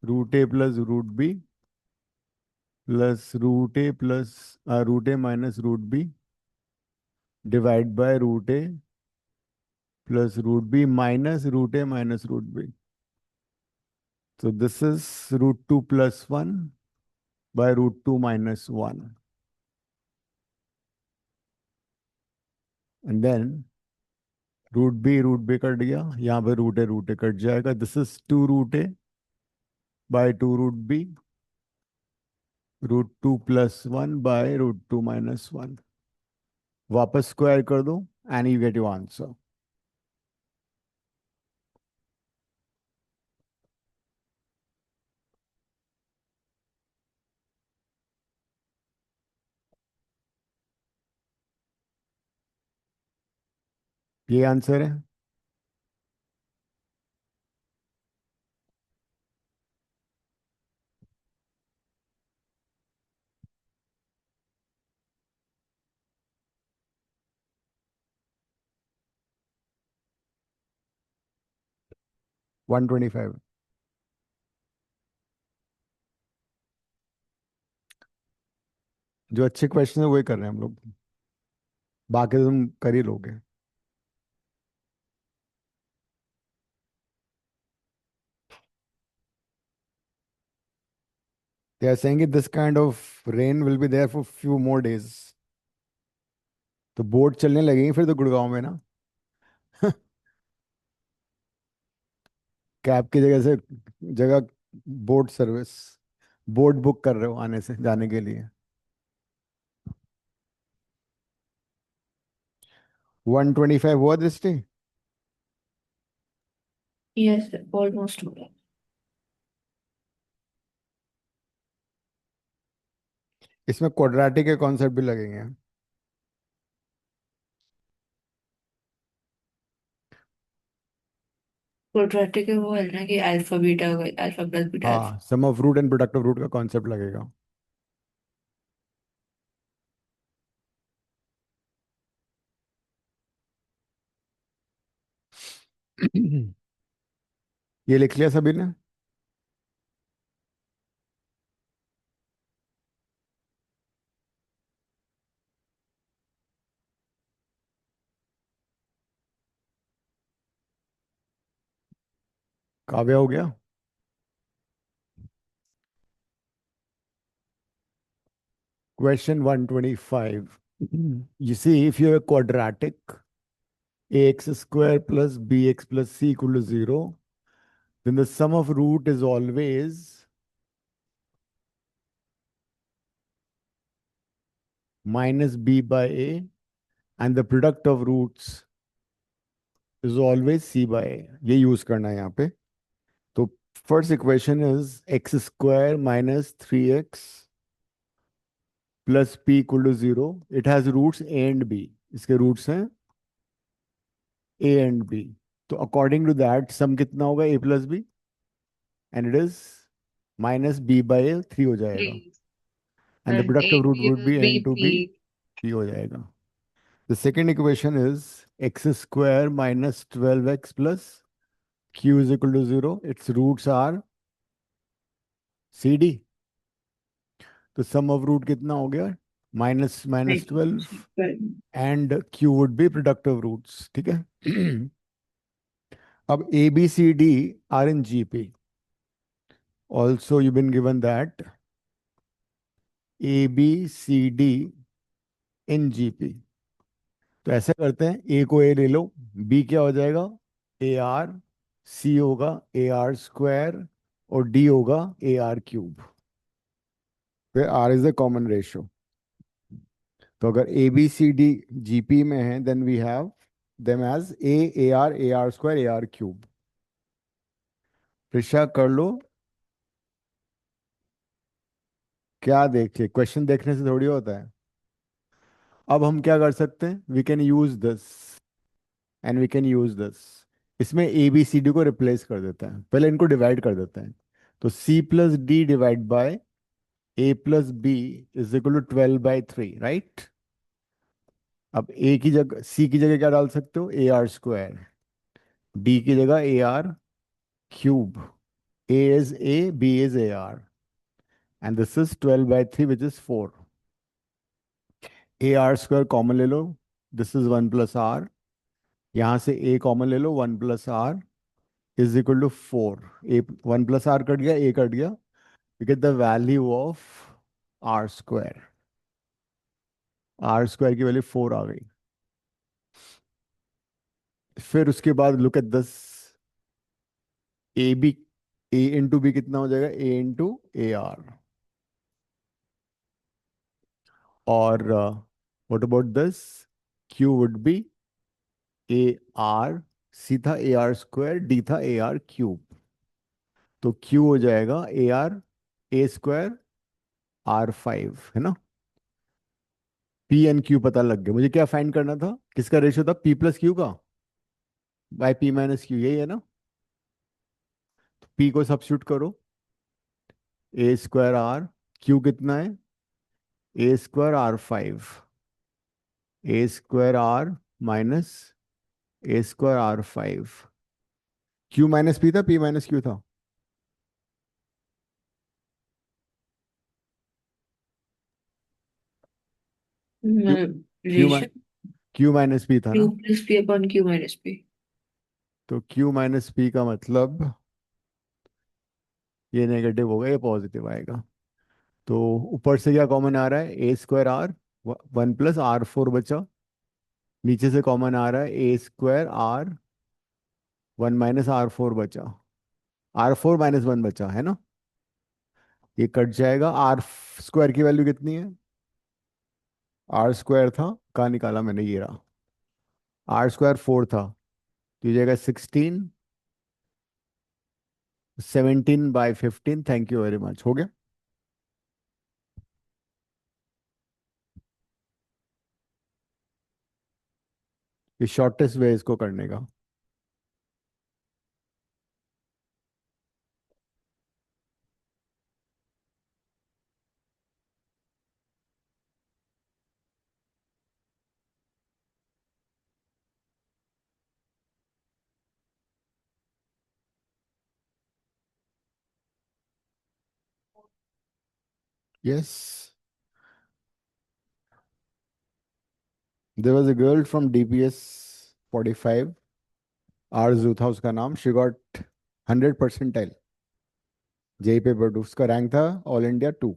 root a plus root b plus root a minus root b divide by root a plus root b minus root a minus root b. So this is √2 plus 1 by √2 minus 1. And then root b cut गया, यहाँ पे root a cut जाएगा। This is 2 root a by 2 root b √2 plus 1 by √2 minus 1। वापस square कर दो and you get your answer. ये answer है। One 125। जो अच्छे क्वेश्चन है वही कर रहे हैं हम लोग, बाकी तुम कर ही लोगे। They are saying that this kind of rain will be there for few more days। तो बोट चलने लगेंगे फिर तो गुड़गांव में ना। कैब की जगह से जगह बोट सर्विस, बोट बुक कर रहे हो आने से जाने के लिए। 125 हुआ दृष्टि। Yes, almost. इसमें क्वाड्रेटिक के कॉन्सेप्ट भी लगेंगे। क्वाड्रेटिक है वो है ना कि alpha beta alpha plus beta alpha. हाँ, sum of root and product of root का कॉन्सेप्ट लगेगा। ये लिख लिया सभी ने। काव्या हो गया। Question 125. You see, if you have a quadratic ax square plus bx plus c equal to 0, then the sum of root is always minus b by a, and the product of roots is always c by a। ये use करना है यहाँ पे। तो first equation is x square minus 3x plus p equal to 0। It has roots a and b। इसके roots हैं a and b। तो according to that sum कितना होगा a plus b, and it is minus b by 3 हो जाएगा, and the And product of root AB would be will be n2b P. p हो जाएगा। The second equation is x square minus 12x plus q is equal to 0। It's roots are c d. तो sum of root कितना हो गया, minus minus 12 and q would be product of roots. ठीक है। अब a b c d are in gp। Also you been given that a b c d in gp। तो ऐसा करते हैं, ए को ए ले लो, बी क्या हो जाएगा ए आर, सी होगा ए आर स्क्वायर और डी होगा ए आर क्यूब। फिर R is the common ratio. तो अगर A B C D GP में है then we have them as A are square A are cube. प्रिशा कर लो। क्या देखिए, क्वेश्चन देखने से थोड़ी होता है। अब हम क्या कर सकते हैं, we can use this and we can use this. इसमें ए बी सी डी को रिप्लेस कर देते हैं, पहले इनको डिवाइड कर देते हैं। तो c plus d divide by a plus b is equal to 12/3, right. अब ए की जगह, सी की जगह क्या डाल सकते हो, ए आर स्क्वायर। डी की जगह a are cube. A is a, b is a r, and this is 12/3 which is 4। A are square common ले लो, दिस इज 1 + r। यहां से ए कॉमन ले लो, 1 + r is equal to 4। A 1 + r कट गया, ए कट गया, you get the value of r square। r square की वैल्यू 4 आ गई। फिर उसके बाद look at this, a b, a into b कितना हो जाएगा, ए इंटू ए आर। और what about this, q would be a are, c था ए आर स्क्वायर, डी था ए आर क्यूब। तो क्यू हो जाएगा A R A square r5, है ना। पी एन क्यू पता लग गया। मुझे क्या फाइंड करना था, किसका रेशियो था, पी प्लस क्यू का बाय पी माइनस क्यू, यही है ना। तो पी को सब्स्टिट्यूट करो, ए स्क्वायर आर, क्यू कितना है, a square r5, a square r minus a square r5। Q minus p था, पी माइनस क्यू था। Q q ratio q minus p था क्यू ना। Plus p upon q minus p. तो q minus p का मतलब ये negative होगा, ये पॉजिटिव आएगा। तो ऊपर से क्या कॉमन आ रहा है, ए स्क्वायर आर, 1 + r4 बचा। नीचे से कॉमन आ रहा है ए स्क्वायर आर, 1 - r4 बचा। r4 - 1 बचा, है ना। ये कट जाएगा। आर स्क्वायर की वैल्यू कितनी है, आर स्क्वायर था, कहाँ निकाला मैंने, ये रहा। आर स्क्वायर 4 था, तो ये जाएगा 16, 17/15। थैंक यू वेरी मच, हो गया। ये शॉर्टेस्ट वे इसको करने का। Yes, there was a girl from DPS 45, Aarzoo था उसका नाम। She got 100 percentile JEE paper 2। उसका रैंक था ऑल इंडिया 2।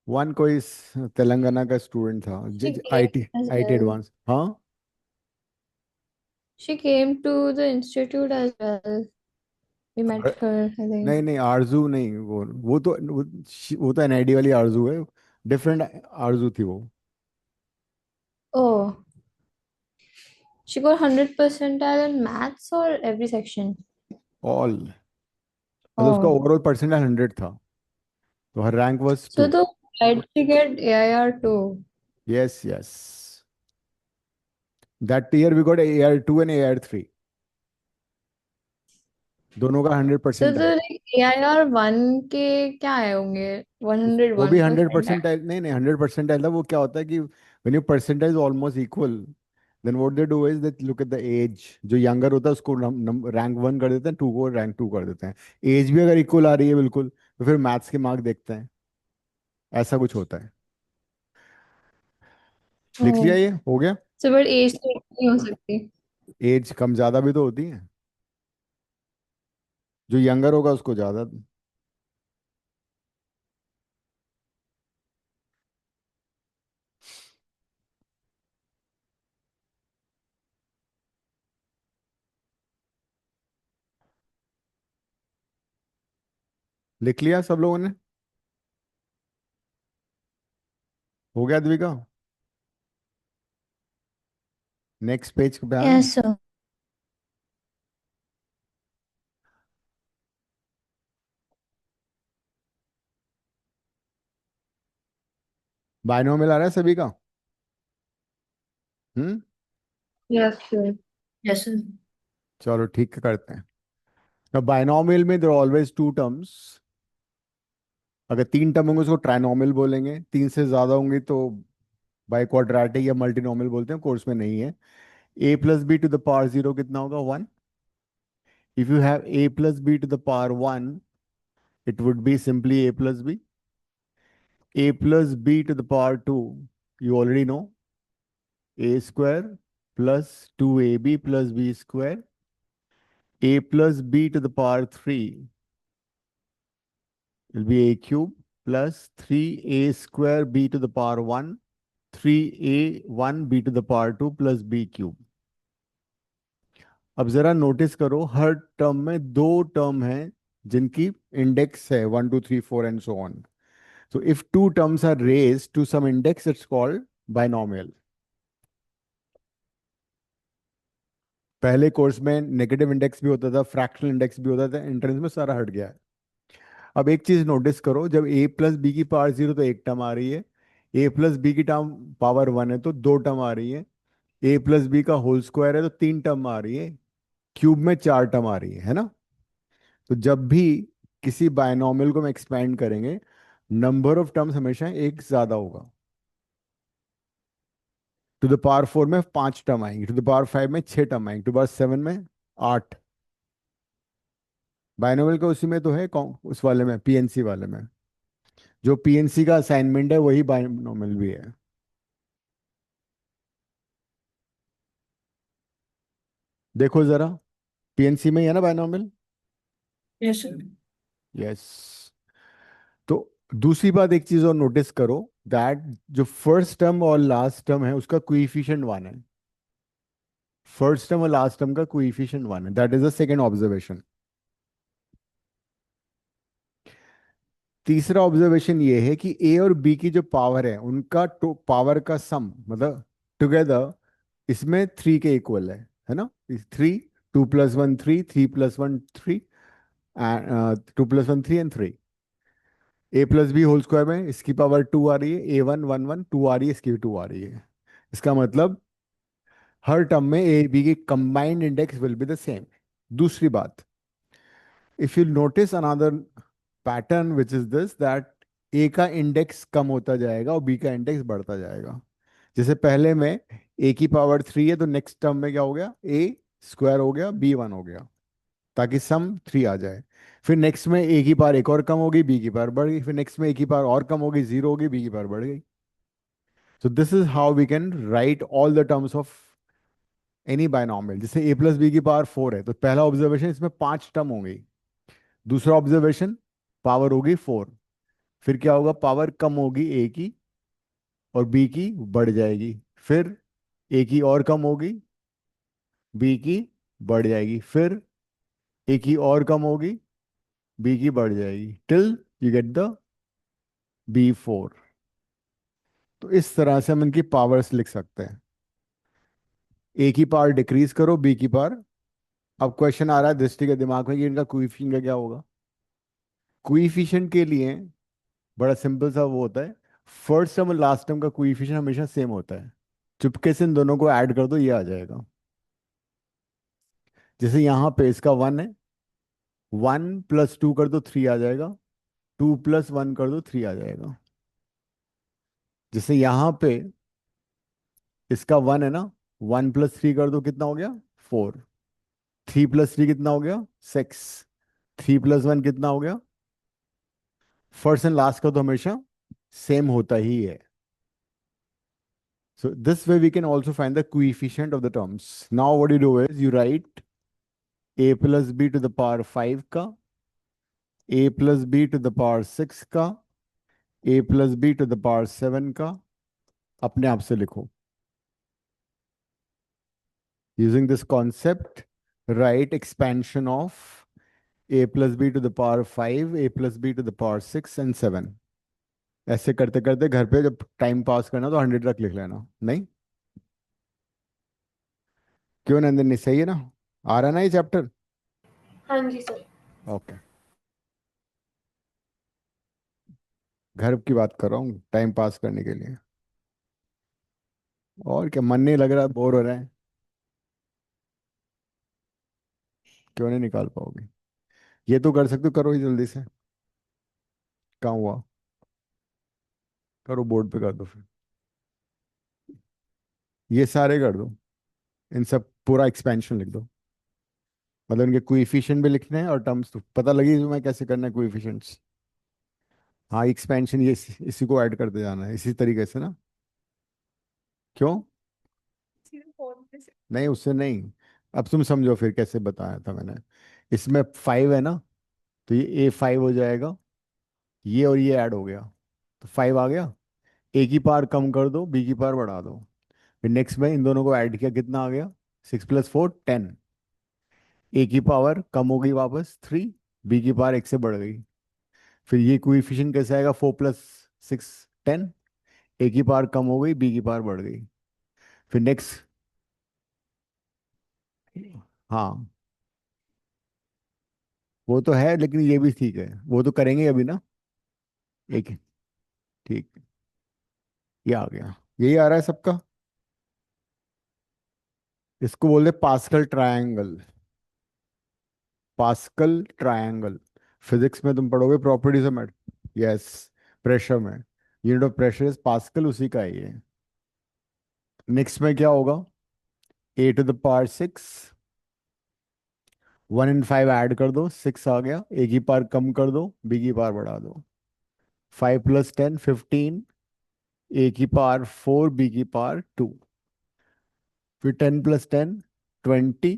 वन कोई तेलंगाना का स्टूडेंट था, She came IT as IT well. Advance, हाँ। She came to the institute as well. We met her, I think. नहीं नहीं, आरजू नहीं, वो तो एनआईडी वाली आरजू है, डिफरेंट आरजू थी वो। Oh, she got 100 percentile in maths or every section? All, मतलब उसका Oh, ओवरऑल परसेंटाइल 100 था, तो हर rank was so 2। the why did she get AIR too? Yes yes, that year we got AR2 and AR3, दोनों का 100 So percentile. the like, AIR one के क्या आए होंगे? वो भी 101 100 percentile. परसेंटाइल, नहीं नहीं, 100 परसेंटाइल था। वो क्या होता है कि when you percentiles almost equal, then what they do is they look at the age. जो यंगर होता है उसको रैंक 1 कर देते हैं, 2 को रैंक 2 कर देते हैं। एज भी अगर इक्वल आ रही है बिल्कुल, तो फिर मैथ्स के मार्क देखते हैं। ऐसा कुछ होता है। लिख लिया, Oh, ये हो गया। so but age तो एक नहीं हो सकती. एज कम ज्यादा भी तो होती है, जो यंगर होगा उसको ज्यादा। लिख लिया सब लोगों ने, हो गया द्विका। नेक्स्ट पेज पे आए। Yes, sir. बायनोमियल आ रहा है सभी का? हम्म। Yes, sir. Yes, sir. चलो ठीक करते हैं। अब बायनोमियल में देयर ऑलवेज टू टर्म्स। अगर तीन टर्म होंगे उसको ट्राइनोमियल बोलेंगे, तीन से ज्यादा होंगे तो बाई क्वाड्रेटिक या मल्टीनोमियल बोलते हैं, कोर्स में नहीं है। A plus b to the power zero कितना होगा? One. If you have a plus b to the power one, it would be simply a plus b. A plus b to the power two, you already know, a square plus 2ab plus b square. A plus b to the power 3 will be a cube plus 3a square b to the power 1, 3a 1 b to the power 2 plus b cube. अब जरा notice करो, हर term में दो term हैं जिनकी index है 1 2 3 4 and so on. So if two terms are raised to some index, it's called binomial. पहले course में नेगेटिव इंडेक्स भी होता था, फ्रैक्शनल इंडेक्स भी होता था, एंट्रेंस में सारा हट गया है. अब एक चीज नोटिस करो, जब a प्लस बी की पावर जीरो तो एक टर्म आ रही है, a प्लस बी की टर्म पावर वन है तो दो टर्म आ रही है, a प्लस बी का होल स्क्वायर है तो तीन टर्म आ रही है, क्यूब में चार टर्म आ रही है ना. तो जब भी किसी बायनोमियल को हम एक्सपेंड करेंगे, नंबर ऑफ टर्म्स हमेशा एक ज्यादा होगा. टू द पावर फोर में पांच टर्म आएंगे, टू द पावर फाइव में छह टर्म आएंगे, टू द पावर सेवन में आठ. बायनोमियल का उसी में तो है, उस वाले में पीएनसी वाले में, जो पीएनसी का असाइनमेंट है वही बायनोमियल भी है. देखो जरा, पीएनसी में ही है ना बायनोमियल? Yes, sir. यस. तो दूसरी बात, एक चीज और नोटिस करो, दैट जो फर्स्ट टर्म और लास्ट टर्म है उसका कोएफिशिएंट वन है. फर्स्ट टर्म और लास्ट टर्म का कोएफिशिएंट वन है. That is the second observation. तीसरा ऑब्जर्वेशन ये है कि ए और बी की जो पावर है उनका पावर का सम मतलब टुगेदर इसमें थ्री के इक्वल है ना. Three, two plus one three, three plus one three, two plus one three and three. A plus b whole square में इसकी पावर टू आ रही है, a one one one two आ रही है, इसकी भी टू आ रही है. इसका मतलब हर टर्म में ए बी की combined index will be the same. दूसरी बात, if you notice another pattern which is this, that a का इंडेक्स कम होता जाएगा और बी का इंडेक्स बढ़ता जाएगा. जैसे पहले में ए की पावर थ्री है तो नेक्स्ट टर्म में क्या हो गया? ए स्क्वायर हो गया, बी वन हो गया, ताकि सम थ्री आ जाए. फिर नेक्स्ट में ए की पावर एक और कम होगी, बी की पावर बढ़ गई, फिर नेक्स्ट में ए की पावर और कम होगी, जीरो होगी, बी की पावर बढ़ गई. So this is how we can write all the terms of any binomial. जैसे ए प्लस बी की पावर फोर है तो पहला ऑब्जर्वेशन इसमें पांच टर्म होंगी. दूसरा ऑब्जर्वेशन, पावर होगी फोर. फिर क्या होगा? पावर कम होगी ए की और बी की बढ़ जाएगी. फिर ए की और कम होगी, बी की बढ़ जाएगी. फिर ए की और कम होगी, बी की बढ़ जाएगी, till you get the b four. तो इस तरह से हम इनकी पावर्स लिख सकते हैं. ए की पावर डिक्रीज करो, बी की पावर. अब क्वेश्चन आ रहा है दृष्टि के दिमाग में कि इनका कोएफिशिएंट का क्या होगा. कोएफिशिएंट के लिए बड़ा सिंपल सा वो होता है, फर्स्ट टर्म और लास्ट टर्म का कोएफिशिएंट हमेशा सेम होता है. चुपके से इन दोनों को ऐड कर दो, ये आ जाएगा. जैसे यहाँ पे इसका वन है, वन प्लस टू कर दो थ्री आ जाएगा, टू प्लस वन कर दो थ्री आ जाएगा. जैसे यहाँ पे इसका वन है ना, वन प्लस थ्री कर दो कितना हो गया? फोर. थ्री प्लस थ्री कितना हो गया? सिक्स. थ्री प्लस वन कितना हो गया? फर्स्ट एंड लास्ट का तो हमेशा सेम होता ही है. So this way we can also find the coefficient of the terms. Now what you do is you write a plus b to the power 5 का, a plus b to the power 6 का, a plus b to the power 7 का. अपने आप से लिखो. Using this concept, write expansion of a plus b to the power 5, a plus b to the power 6 and 7. ऐसे करते करते घर पे जब टाइम पास करना तो 100 तक लिख लेना. नहीं? क्यों नंदिनी, सही है ना? आ रहा ना ये चैप्टर? हाँ जी सर. ओके. घर की बात कर रहा हूँ, टाइम पास करने के लिए। और क्या, मन नहीं लग रहा, बोर हो रहे हैं? क्यों नहीं निकाल पाओगे? ये तो कर सकते हो, करो ही जल्दी से। कहाँ हुआ? करो, बोर्ड पे कर दो फिर। ये सारे कर दो, इन सब पूरा एक्सपेंशन लिख दो। मतलब इनके कोएफिशिएंट भी लिखने हैं और टर्म्स, तो पता लगी तुम्हें कैसे करना है कोएफिशिएंट्स। हाँ, एक्सपेंशन ये इसी को ऐड करते जाना है इसी तरीके से ना। क्यों? नहीं, उससे नहीं। अब तुम समझो फिर कैसे बताया था मैंने। इसमें 5 है ना, तो ये A5 हो जाएगा। ये और ये ऐड हो गया, तो 5 आ गया। ए की पावर कम कर दो, बी की पावर बढ़ा दो। फिर नेक्स्ट में इन दोनों को ऐड किया, कितना आ गया? 6 + 4 10। ए की पावर कम हो गई वापस 3, बी की पावर 1 से बढ़ गई। फिर ये कोएफिशिएंट कैसे आएगा? 4 + 6 10। ए की पावर कम हो गई, बी की पावर बढ़ गई। फिर नेक्स्ट। हाँ, वो तो है, लेकिन ये भी ठीक है, वो तो करेंगे अभी ना। एक, ठीक, ये आ गया। यही आ रहा है सबका। इसको बोलते Pascal triangle. Pascal triangle. Physics में तुम पढ़ोगे properties of matter. Yes, pressure में unit of pressure is pascal, उसी का है ये। नेक्स्ट में क्या होगा? A⁶, 1 and 5 ऐड कर दो, 6 आ गया। ए की पावर कम कर दो, बी की पावर बढ़ा दो। 5 + 10 15। ए की पावर 4, बी की पावर 2। फिर 10 + 10 20।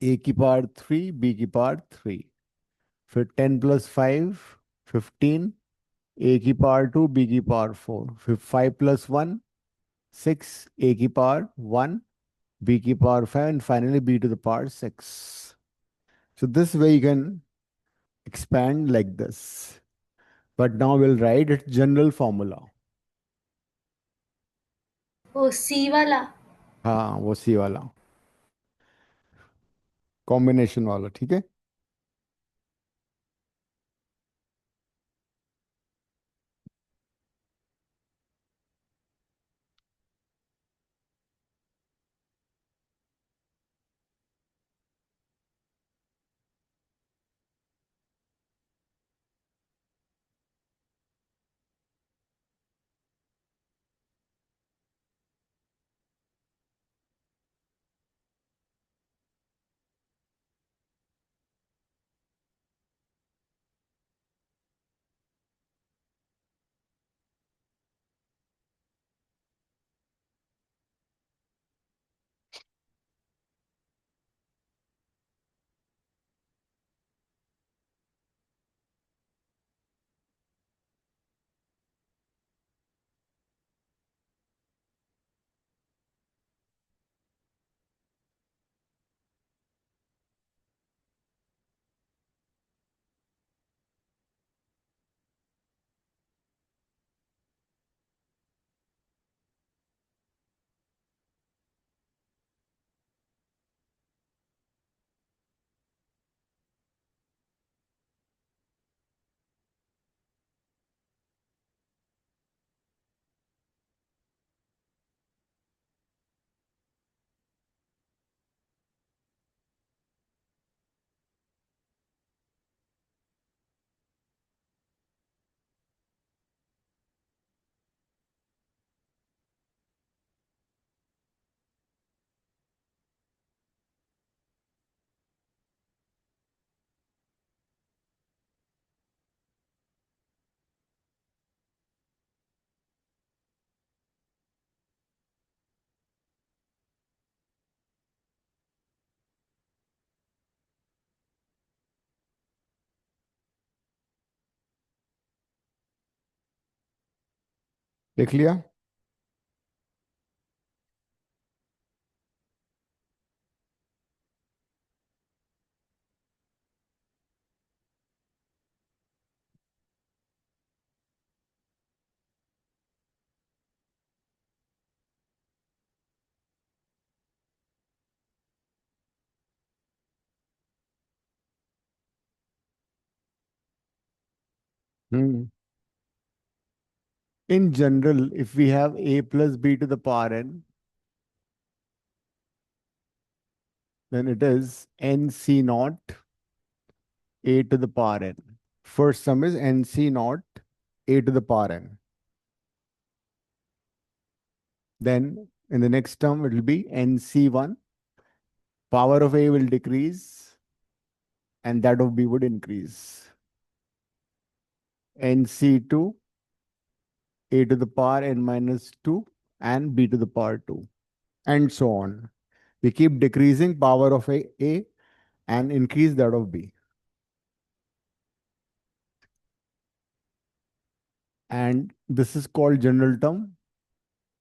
ए की पावर 3, बी की पावर 3। फिर 10 + 5 15। ए की पावर 2, बी की पावर 4। फिर 5 + 1 6। ए की पावर 1, b की power 5, and finally b to the power 6. So this way you can expand like this. But now we'll write its general formula. वो सी वाला। हाँ, वो सी वाला, कॉम्बिनेशन वाला, ठीक है। लिख लिया? हम्म In general, if we have a plus b to the power n, then it is nc naught a to the power n. First sum is nc naught a to the power n. Then in the next term, it will be nc1. Power of a will decrease and that of b would increase. nc2 a to the power n minus 2 and b to the power 2 and so on. We keep decreasing power of a and increase that of b. And this is called general term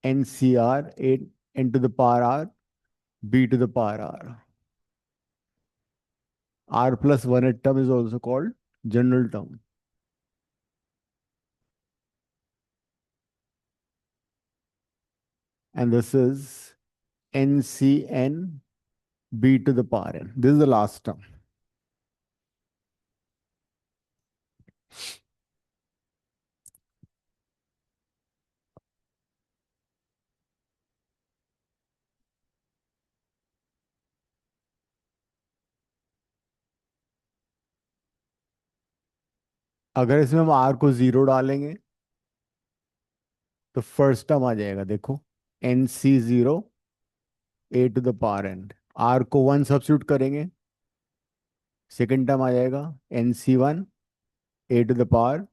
NCR, a n to the power r, b to the power r. R plus 1 term is also called general term. And this is NCN b to the power n. This is the last term. अगर इसमें हम r को 0 डालेंगे तो first term आ जाएगा, देखो NC0 a to the power n. r को 1 substitute करेंगे, सेकेंड टर्म आ जाएगा NC1 a to the power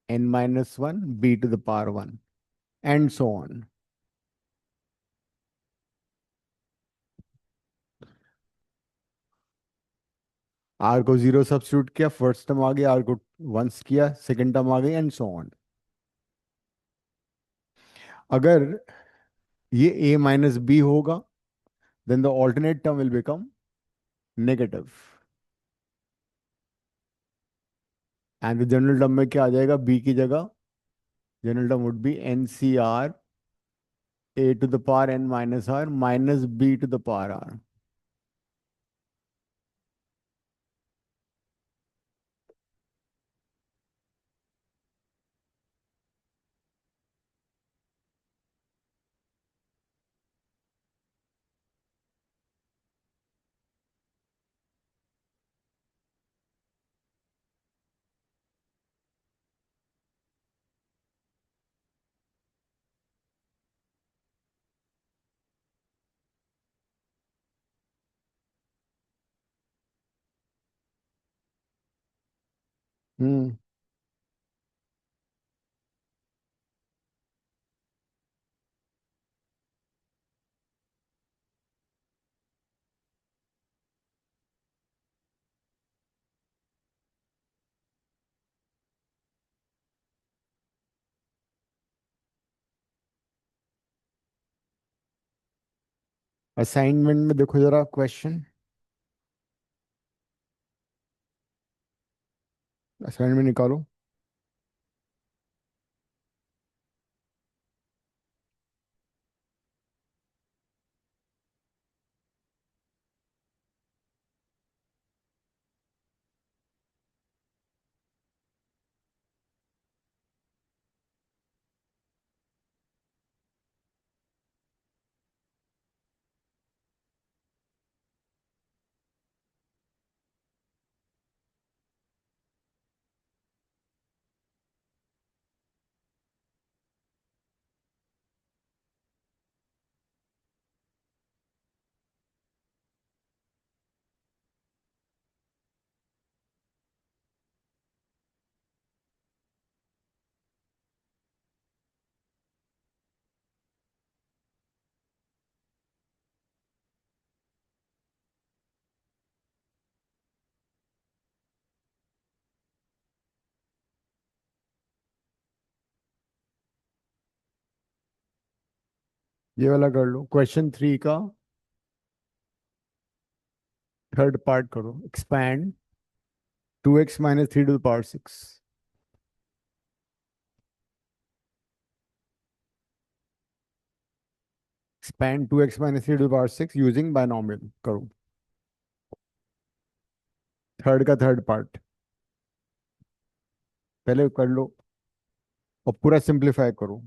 n minus 1 b to the power 1 and so on. r को 0 सब्स्टिट्यूट किया, फर्स्ट टर्म आ गया, r को 1 किया, सेकेंड टर्म आ गई and so on. अगर ये a minus b होगा then the alternate term will become negative. And the general term में क्या आ जाएगा, b की जगह general term would be NCR a to the power n minus r minus b to the power r. Hmm assignment में देखो जरा question, assignment निकालो. ये वाला कर लो, क्वेश्चन 3 का थर्ड पार्ट करो. Expand 2x minus 3 to the power 6. Expand 2x minus 3 to the power 6 using binomial करो. थर्ड का थर्ड पार्ट पहले कर लो. और पूरा सिंप्लीफाई करो।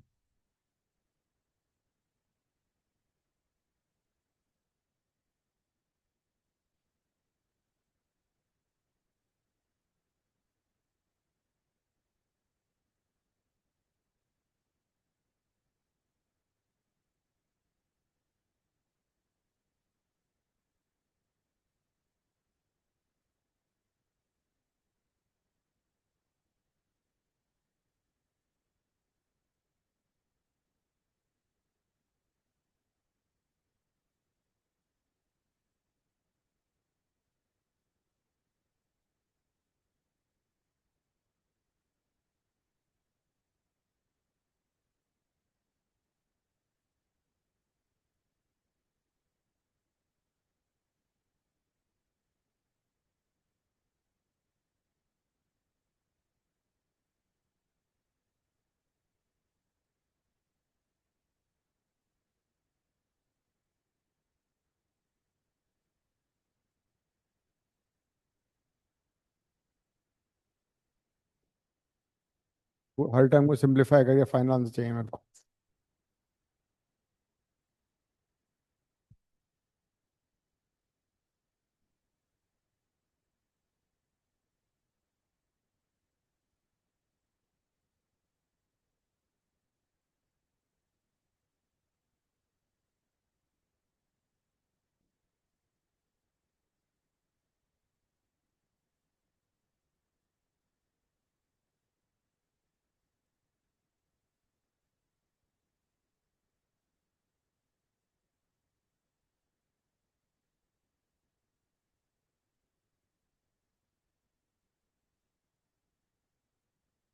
हर टाइम को सिंप्लीफाई करके फाइनल आंसर चाहिए मेरे को।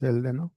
चल देना।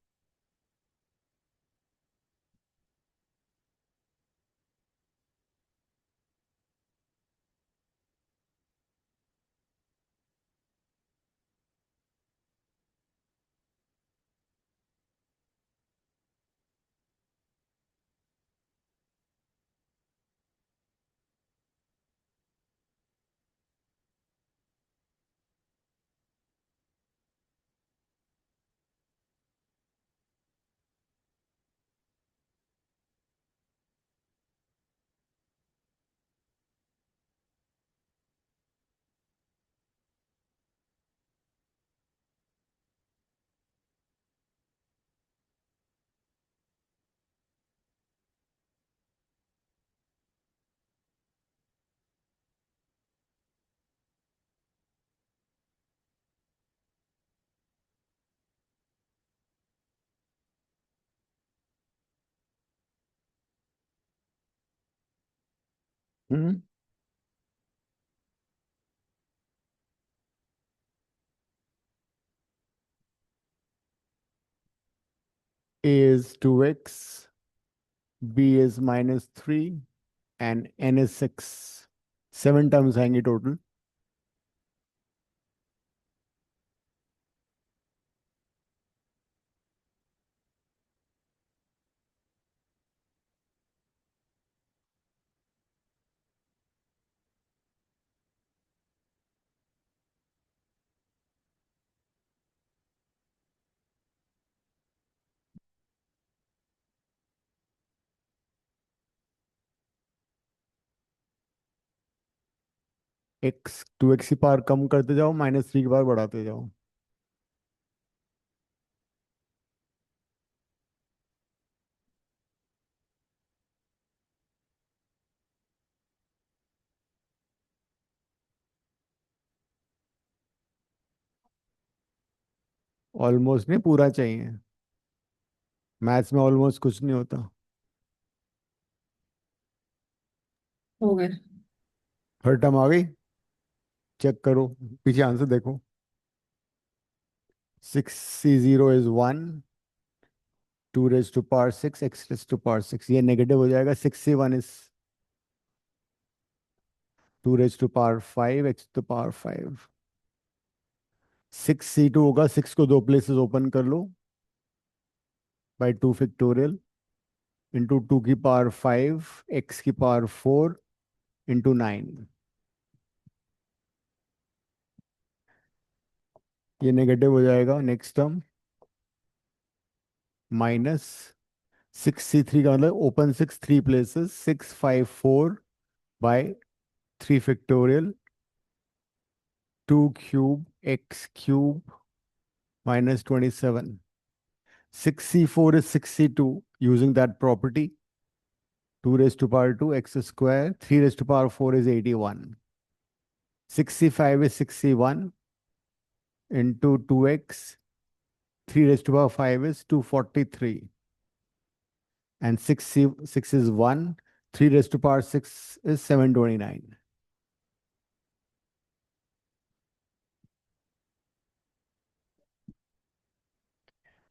हम्म। A is 2x, B is -3 and N is 6। 7 terms आएंगे टोटल। x 2x की पावर कम करते जाओ, -3 की पावर बढ़ाते जाओ। ऑलमोस्ट नहीं, पूरा चाहिए। मैथ्स में ऑलमोस्ट कुछ नहीं होता। हो गए। हर टर्म आ गई। चेक करो, पीछे आंसर देखो। 6c0 is 1, 2 raised to power 6, x raised to power 6। ये नेगेटिव हो जाएगा। 6c1 is 2 raised to power 5, x to the power 5। 6c2 होगा, 6 को दो प्लेसेस ओपन कर लो, बाई 2 फैक्टोरियल, इंटू 2 की पावर 5, x की पावर 4 इंटू 9। ये नेगेटिव हो जाएगा। नेक्स्ट टर्म माइनस 6c3 का मतलब open 6 3 places 654 by 3 factorial 2 cube x cube minus 27. 6c4 is 62 using that property. 2 raised to power 2 x square. 3 raised to power 4 is 81. 65 is 61 into 2x. 3 raised to power 5 is 243. And 6 is 1. 3 raised to power 6 is 729.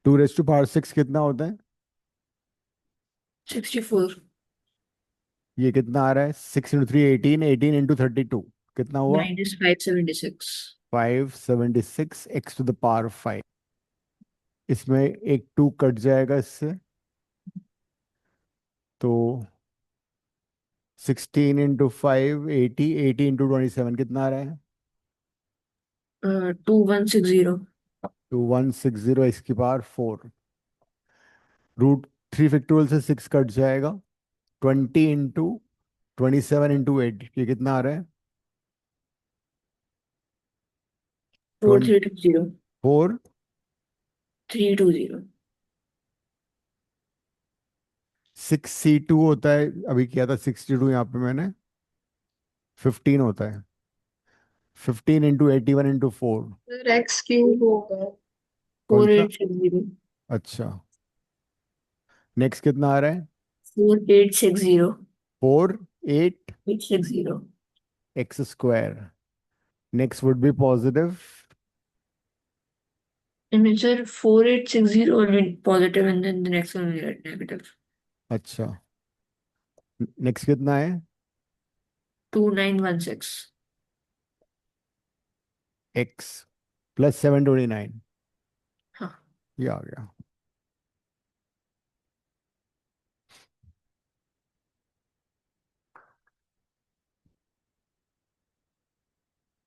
Two raised to power 6 कितना होता है? 64 ये कितना आ रहा है? 6 into 3 18 18 into 32 कितना हुआ? minus 576. 576 x to the power 5. इसमें एक 2 कट जाएगा इससे, तो 16 into 5 80 80 into 27 कितना आ रहा है? 2160. 2160 x की पावर 4. रूट 3 फैक्टोरियल से 6 कट जाएगा. 20 into 27 into 8 ये कितना आ रहा है? 4320. 4 320. 6c2 होता है, अभी किया था 62, यहाँ पे मैंने 15 होता है. 15 into 81 into 4. फिर x क्यूब होगा। कौन सा? 4860. अच्छा, नेक्स्ट कितना आ रहा है? 4860. 4 8 860. x square. Next would be positive. And then, sir, 4860 will be positive and then the next one will be negative. अच्छा, नेक्स्ट कितना है? 2916. x plus 729. हाँ. ये आ गया.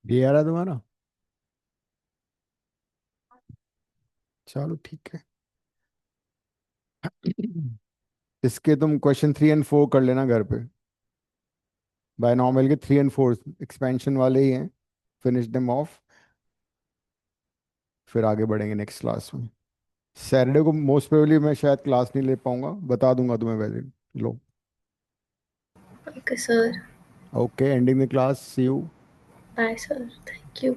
ये आ रहा तुम्हारा? चलो ठीक है. इसके तुम क्वेश्चन 3 and 4 कर लेना घर पे. बायनॉमियल के 3 and 4 एक्सपेंशन वाले ही हैं. फिनिश देम ऑफ, फिर आगे बढ़ेंगे नेक्स्ट क्लास में. सैटरडे को मोस्ट प्रोबेबली मैं शायद क्लास नहीं ले पाऊंगा, बता दूंगा तुम्हें वैसे. लो, Okay, sir. Okay, ending the class, see you. Bye, sir. Thank you.